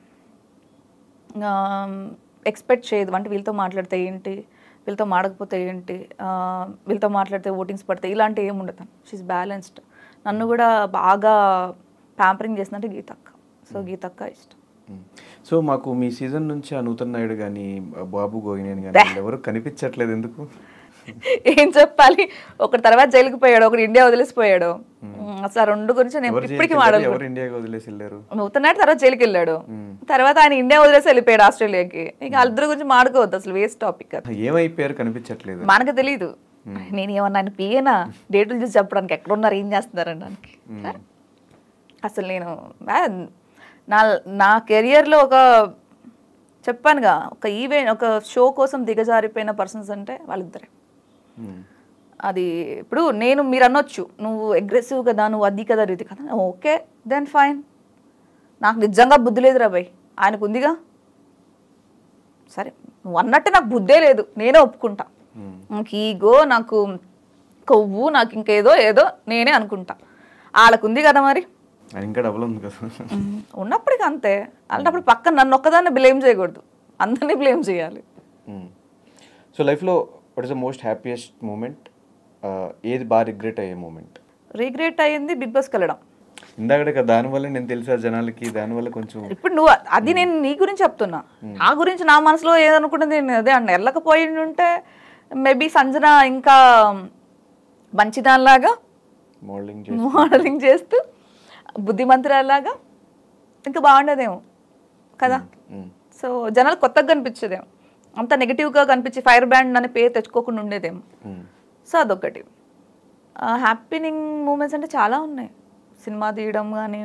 ఎక్స్పెక్ట్ చేయదు అంటే వీళ్ళతో మాట్లాడితే ఏంటి, వీళ్ళతో మాడకపోతే ఏంటి, వీళ్ళతో మాట్లాడితే ఓటింగ్స్ పడతాయి, ఇలాంటివి ఏమి ఉండదు. She's balanced. నన్ను కూడా బాగా ప్యాంపరింగ్ చేసిందంటే గీతక్క. సో గీతక్క ఇష్టం. సో మాకు మీ సీజన్ నుంచి నూతన్ నాయుడు కానీ బాబు గోగినేని కానీ ఎవరు కనిపించట్లేదు, ఎందుకు? ఏం చెప్పాలి, ఒకటి తర్వాత జైలుకి పోయాడు, ఒకటి ఇండియా వదిలేసిపోయాడు. అసలు రెండు గురించి నేను ఇప్పటికీ ఎవరు ఇండియాకి వదిలేసి వెళ్ళారు? నూతన్ నాయుడు తర్వాత జైలుకి వెళ్ళాడు, తర్వాత ఆయన ఇండియా వదిలేసి వెళ్ళిపోయాడు ఆస్ట్రేలియాకి. ఇక వాళ్ళిద్దరి గురించి మాడుకోవద్దు, అసలు వేస్ట్ టాపిక్. ఏమైపోయారు, కనిపించట్లేదు. మనకు తెలీదు. నేను ఏమన్నా ఆయన పియేనా డేట్లు చూసి చెప్పడానికి, ఎక్కడ ఉన్నారు, ఏం చేస్తున్నారు అనడానికి. అసలు నేను నా కెరియర్లో ఒక చెప్పానుగా, ఒక ఈవెంట్, ఒక షో కోసం దిగజారిపోయిన పర్సన్స్ అంటే వాళ్ళిద్దరే. అది ఇప్పుడు మీరు అనొచ్చు, నువ్వు అగ్రెసివ్ కదా, నువ్వు అది కదా, ఇది కదా. Okay, then fine. నాకు నిజంగా బుద్ధి లేదురా భయ్, ఆయనకు ఉందిగా. సరే, నువ్వు అన్నట్టు నాకు బుద్ధే లేదు, నేనే ఒప్పుకుంటా. నాకు ఈగో, నాకు కొవ్వు, నాకు ఇంకేదో ఏదో నేనే అనుకుంటా. వాళ్ళకు ఉంది కదా మరి, ఇంకా డబ్బులు ఉంది కదా ఉన్నప్పటికీ అంతే. అలాంటప్పుడు పక్కన నన్ను ఒక్కదాన్ని బ్లేమ్ చేయకూడదు, అందరినీ బ్లేమ్ చేయాలి. సో లైఫ్లో what is the most happiest moment? ఏది బాగా రిగ్రెట్ అయ్యే మూమెంట్? రిగ్రెట్ అయ్యింది బిగ్ బాస్కి వెళ్ళడం. ఇందాక దానివల్ల నేను తెలుసా జనాలకి, దానివల్ల కొంచెం. ఇప్పుడు నువ్వు అది నేను నీ గురించి చెప్తున్నా, నా గురించి నా మనసులో ఏదనుకుంటుంది నేను అదే అన్న. వెళ్ళకపోయి ఉంటే మేబీ సంజన ఇంకా మంచిదానిలాగా మోడలింగ్ చేస్తూ బుద్ధిమంతురాలాగా ఇంకా బాగుండేదేమో కదా. సో జనాలు కొత్తగా కనిపించేదేమో, అంత నెగిటివ్గా కనిపించి ఫైర్ బ్రాండ్ అనే పేరు తెచ్చుకోకుండా ఉండేదేమో. సో అదొకటి. హ్యాపీనింగ్ మూమెంట్స్ అంటే చాలా ఉన్నాయి. సినిమా తీయడం కానీ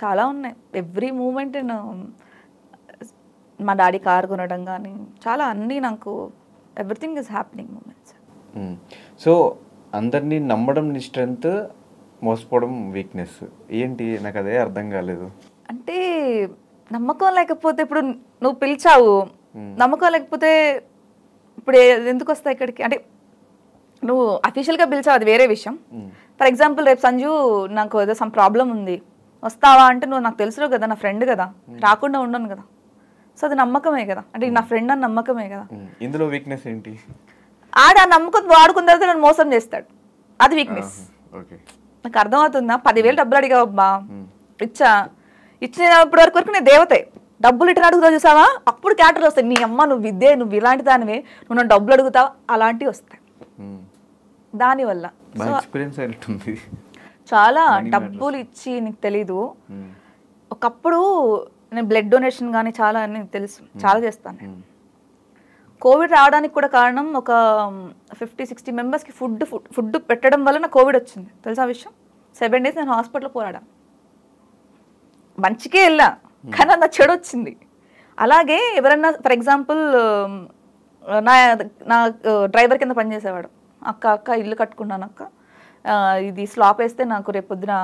చాలా ఉన్నాయి. ఎవ్రీ మూమెంట్ మా డాడీ కార్ కొనడం కానీ చాలా, అన్నీ నాకు everything is happening moments. So అందరినీ నమ్మడం నీ స్ట్రెంగ్త్, మోసపోవడం వీక్నెస్ ఏంటి? నాకు అదే అర్థం కాలేదు. అంటే నమ్మకం లేకపోతే, ఇప్పుడు నువ్వు పిలిచావు, నమ్మకం లేకపోతే ఇప్పుడు ఎందుకు వస్తాయి ఇక్కడికి? అంటే నువ్వు అఫీషియల్గా పిలిచావు, అది వేరే విషయం. ఫర్ ఎగ్జాంపుల్ రేపు సంజు నాకు ఏదో సమ్ ప్రాబ్లం ఉంది, వస్తావా అంటే నువ్వు నాకు తెలుసు కదా, నా ఫ్రెండ్ కదా, రాకుండా ఉండను కదా. సో అది నమ్మకమే కదా, అంటే నా ఫ్రెండ్ అని నమ్మకమే కదా. ఇందులో వీక్నెస్ ఏంటి? ఆడ ఆ నమ్మకం వాడుకున్న తర్వాత నన్ను మోసం చేస్తాడు, అది వీక్నెస్. నాకు అర్థమవుతుందా? 10,000 డబ్బులు అడిగావబ్బా, ఇచ్చినప్పటి వరకు నేను దేవతే. డబ్బులు ఇట్లా అడుగుతావు చూసావా, అప్పుడు క్యాటర్లు వస్తాయి. నీ అమ్మ నువ్వు విద్యే, నువ్వు ఇలాంటి దానివే, నువ్వు నన్ను డబ్బులు అడుగుతావు, అలాంటివి వస్తాయి. దానివల్ల చాలా డబ్బులు ఇచ్చి, నీకు తెలీదు. ఒకప్పుడు నేను బ్లడ్ డొనేషన్ కానీ చాలా అని తెలుసు, చాలా చేస్తాను నేను. కోవిడ్ రావడానికి కూడా కారణం ఒక 50-60 మెంబర్స్కి ఫుడ్ పెట్టడం వల్ల నాకు కోవిడ్ వచ్చింది, తెలుసా విషయం. 7 days నేను హాస్పిటల్లో పోరాడా. మంచికే వెళ్ళా, కానీ నా చెడు వచ్చింది. అలాగే ఎవరన్నా ఫర్ ఎగ్జాంపుల్ నా డ్రైవర్ కింద పనిచేసేవాడు, అక్క ఇల్లు కట్టుకున్నాను అక్క, ఇది స్లాప్ వేస్తే నాకు రేపు పొద్దున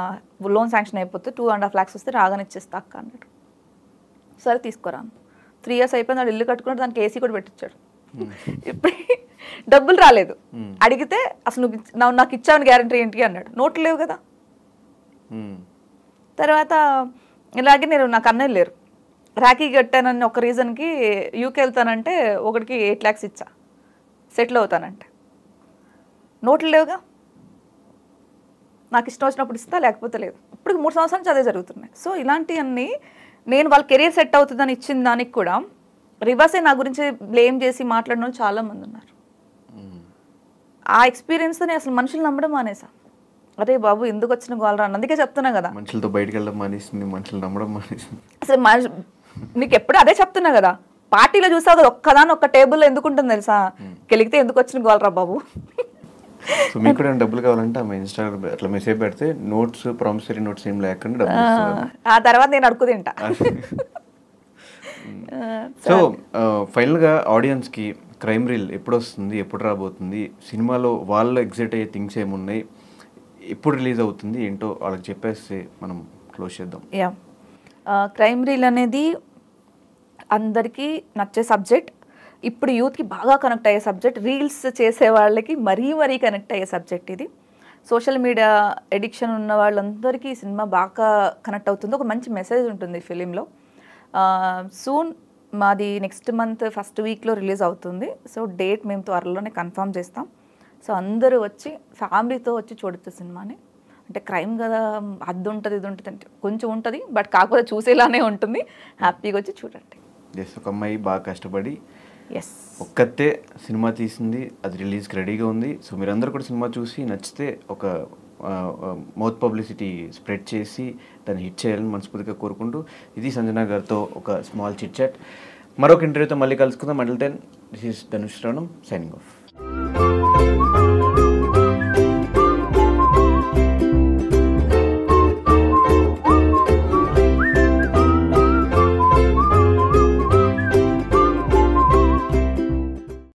లోన్ శాంక్షన్ అయిపోతే 2.5 lakhs వస్తే రాగానే ఇచ్చేస్తా అక్క అన్నాడు. సరే తీసుకోరాను. 3 years అయిపోయింది, వాడు ఇల్లు కట్టుకున్నాడు, దానికి ఏసీ కూడా పెట్టించాడు. ఇప్పుడు డబ్బులు రాలేదు. అడిగితే అసలు నువ్వు నాకు ఇచ్చావని గ్యారంటీ ఏంటి అన్నాడు. నోట్లు లేవు కదా. తర్వాత ఇలాగే నాకు అన్నయ్య లేరు, రాఖీ కట్టానని ఒక రీజన్కి యూకే వెళ్తానంటే ఒకటికి 8 lakhs ఇచ్చా, సెటిల్ అవుతానంటే. నోట్లు లేవుగా, నాకు ఇష్టం వచ్చినప్పుడు ఇస్తా, లేకపోతే లేదు. ఇప్పుడు 3 సంవత్సరాల నుంచి అదే జరుగుతున్నాయి. సో ఇలాంటివన్నీ నేను వాళ్ళ కెరీర్ సెట్ అవుతుందని ఇచ్చిన దానికి కూడా రివర్సే నా గురించి బ్లేమ్ చేసి మాట్లాడిన వాళ్ళు చాలామంది ఉన్నారు. ఆ ఎక్స్పీరియన్స్తో నేను అసలు మనుషులు నమ్మడం మానేసా. అరే బాబు ఎందుకు వచ్చిన గోలరా, అందుకే చెప్తున్నా కదా, మనుషులతో బయటకు వెళ్ళడం మానేసింది, మనుషులు నమ్మడం మానేసింది. అసలు నీకు ఎప్పుడు అదే చెప్తున్నా కదా, పార్టీలో చూసావు కదా, ఒక్కదాని ఒక్క టేబుల్లో ఎందుకు ఉంటుంది తెలుసా, గెలిగితే ఎందుకు వచ్చిన గోలరా బాబు. సో మీకు కూడా డబ్బులు కావాలంటే ఆమె ఇన్స్టాగ్రామ్ అట్లా మెసేజ్ పెడితే నోట్స్, ప్రామిసరీ నోట్స్ ఏం లేకుండా డబ్బులు ఇస్తారు. ఆ తర్వాత నేను అడుగు తింటా. సో ఫైనల్గా ఆడియన్స్కి క్రైమ్ రీల్ ఎప్పుడు వస్తుంది, ఎప్పుడు రాబోతుంది, సినిమాలో వాళ్ళు ఎగ్జైట్ అయ్యే థింగ్స్ ఏమున్నాయి, ఎప్పుడు రిలీజ్ అవుతుంది ఏంటో వాళ్ళకి చెప్పేస్తే మనం క్లోజ్ చేద్దాం. క్రైమ్ రీల్ అనేది అందరికీ నచ్చే సబ్జెక్ట్, ఇప్పుడు యూత్కి బాగా కనెక్ట్ అయ్యే సబ్జెక్ట్, రీల్స్ చేసే వాళ్ళకి మరీ కనెక్ట్ అయ్యే సబ్జెక్ట్ ఇది. సోషల్ మీడియా ఎడిక్షన్ ఉన్న వాళ్ళందరికీ ఈ సినిమా బాగా కనెక్ట్ అవుతుంది. ఒక మంచి మెసేజ్ ఉంటుంది ఫిలింలో. సూన్ మాది నెక్స్ట్ మంత్ ఫస్ట్ వీక్లో రిలీజ్ అవుతుంది. సో డేట్ మేము త్వరలోనే కన్ఫర్మ్ చేస్తాం. సో అందరూ వచ్చి ఫ్యామిలీతో వచ్చి చూడొచ్చు సినిమాని. అంటే క్రైమ్ కదా, అది ఉంటుంది ఇది ఉంటుంది అంటే కొంచెం ఉంటుంది, బట్ కాకపోతే చూసేలానే ఉంటుంది. హ్యాపీగా వచ్చి చూడండి. జస్ట్ ఒక అమ్మాయి బాగా కష్టపడి ఎస్ ఒక్కతే సినిమా తీసింది, అది రిలీజ్కి రెడీగా ఉంది. సో మీరందరూ కూడా సినిమా చూసి నచ్చితే ఒక మౌత్ పబ్లిసిటీ స్ప్రెడ్ చేసి దాన్ని హిట్ చేయాలని మనస్ఫూర్తిగా కోరుకుంటూ, ఇది సంజన గారితో ఒక స్మాల్ చిట్ చాట్. మరొక ఇంటర్వ్యూతో మళ్ళీ కలుసుకుందాం. Until then, this is Dhanush Ranam signing of.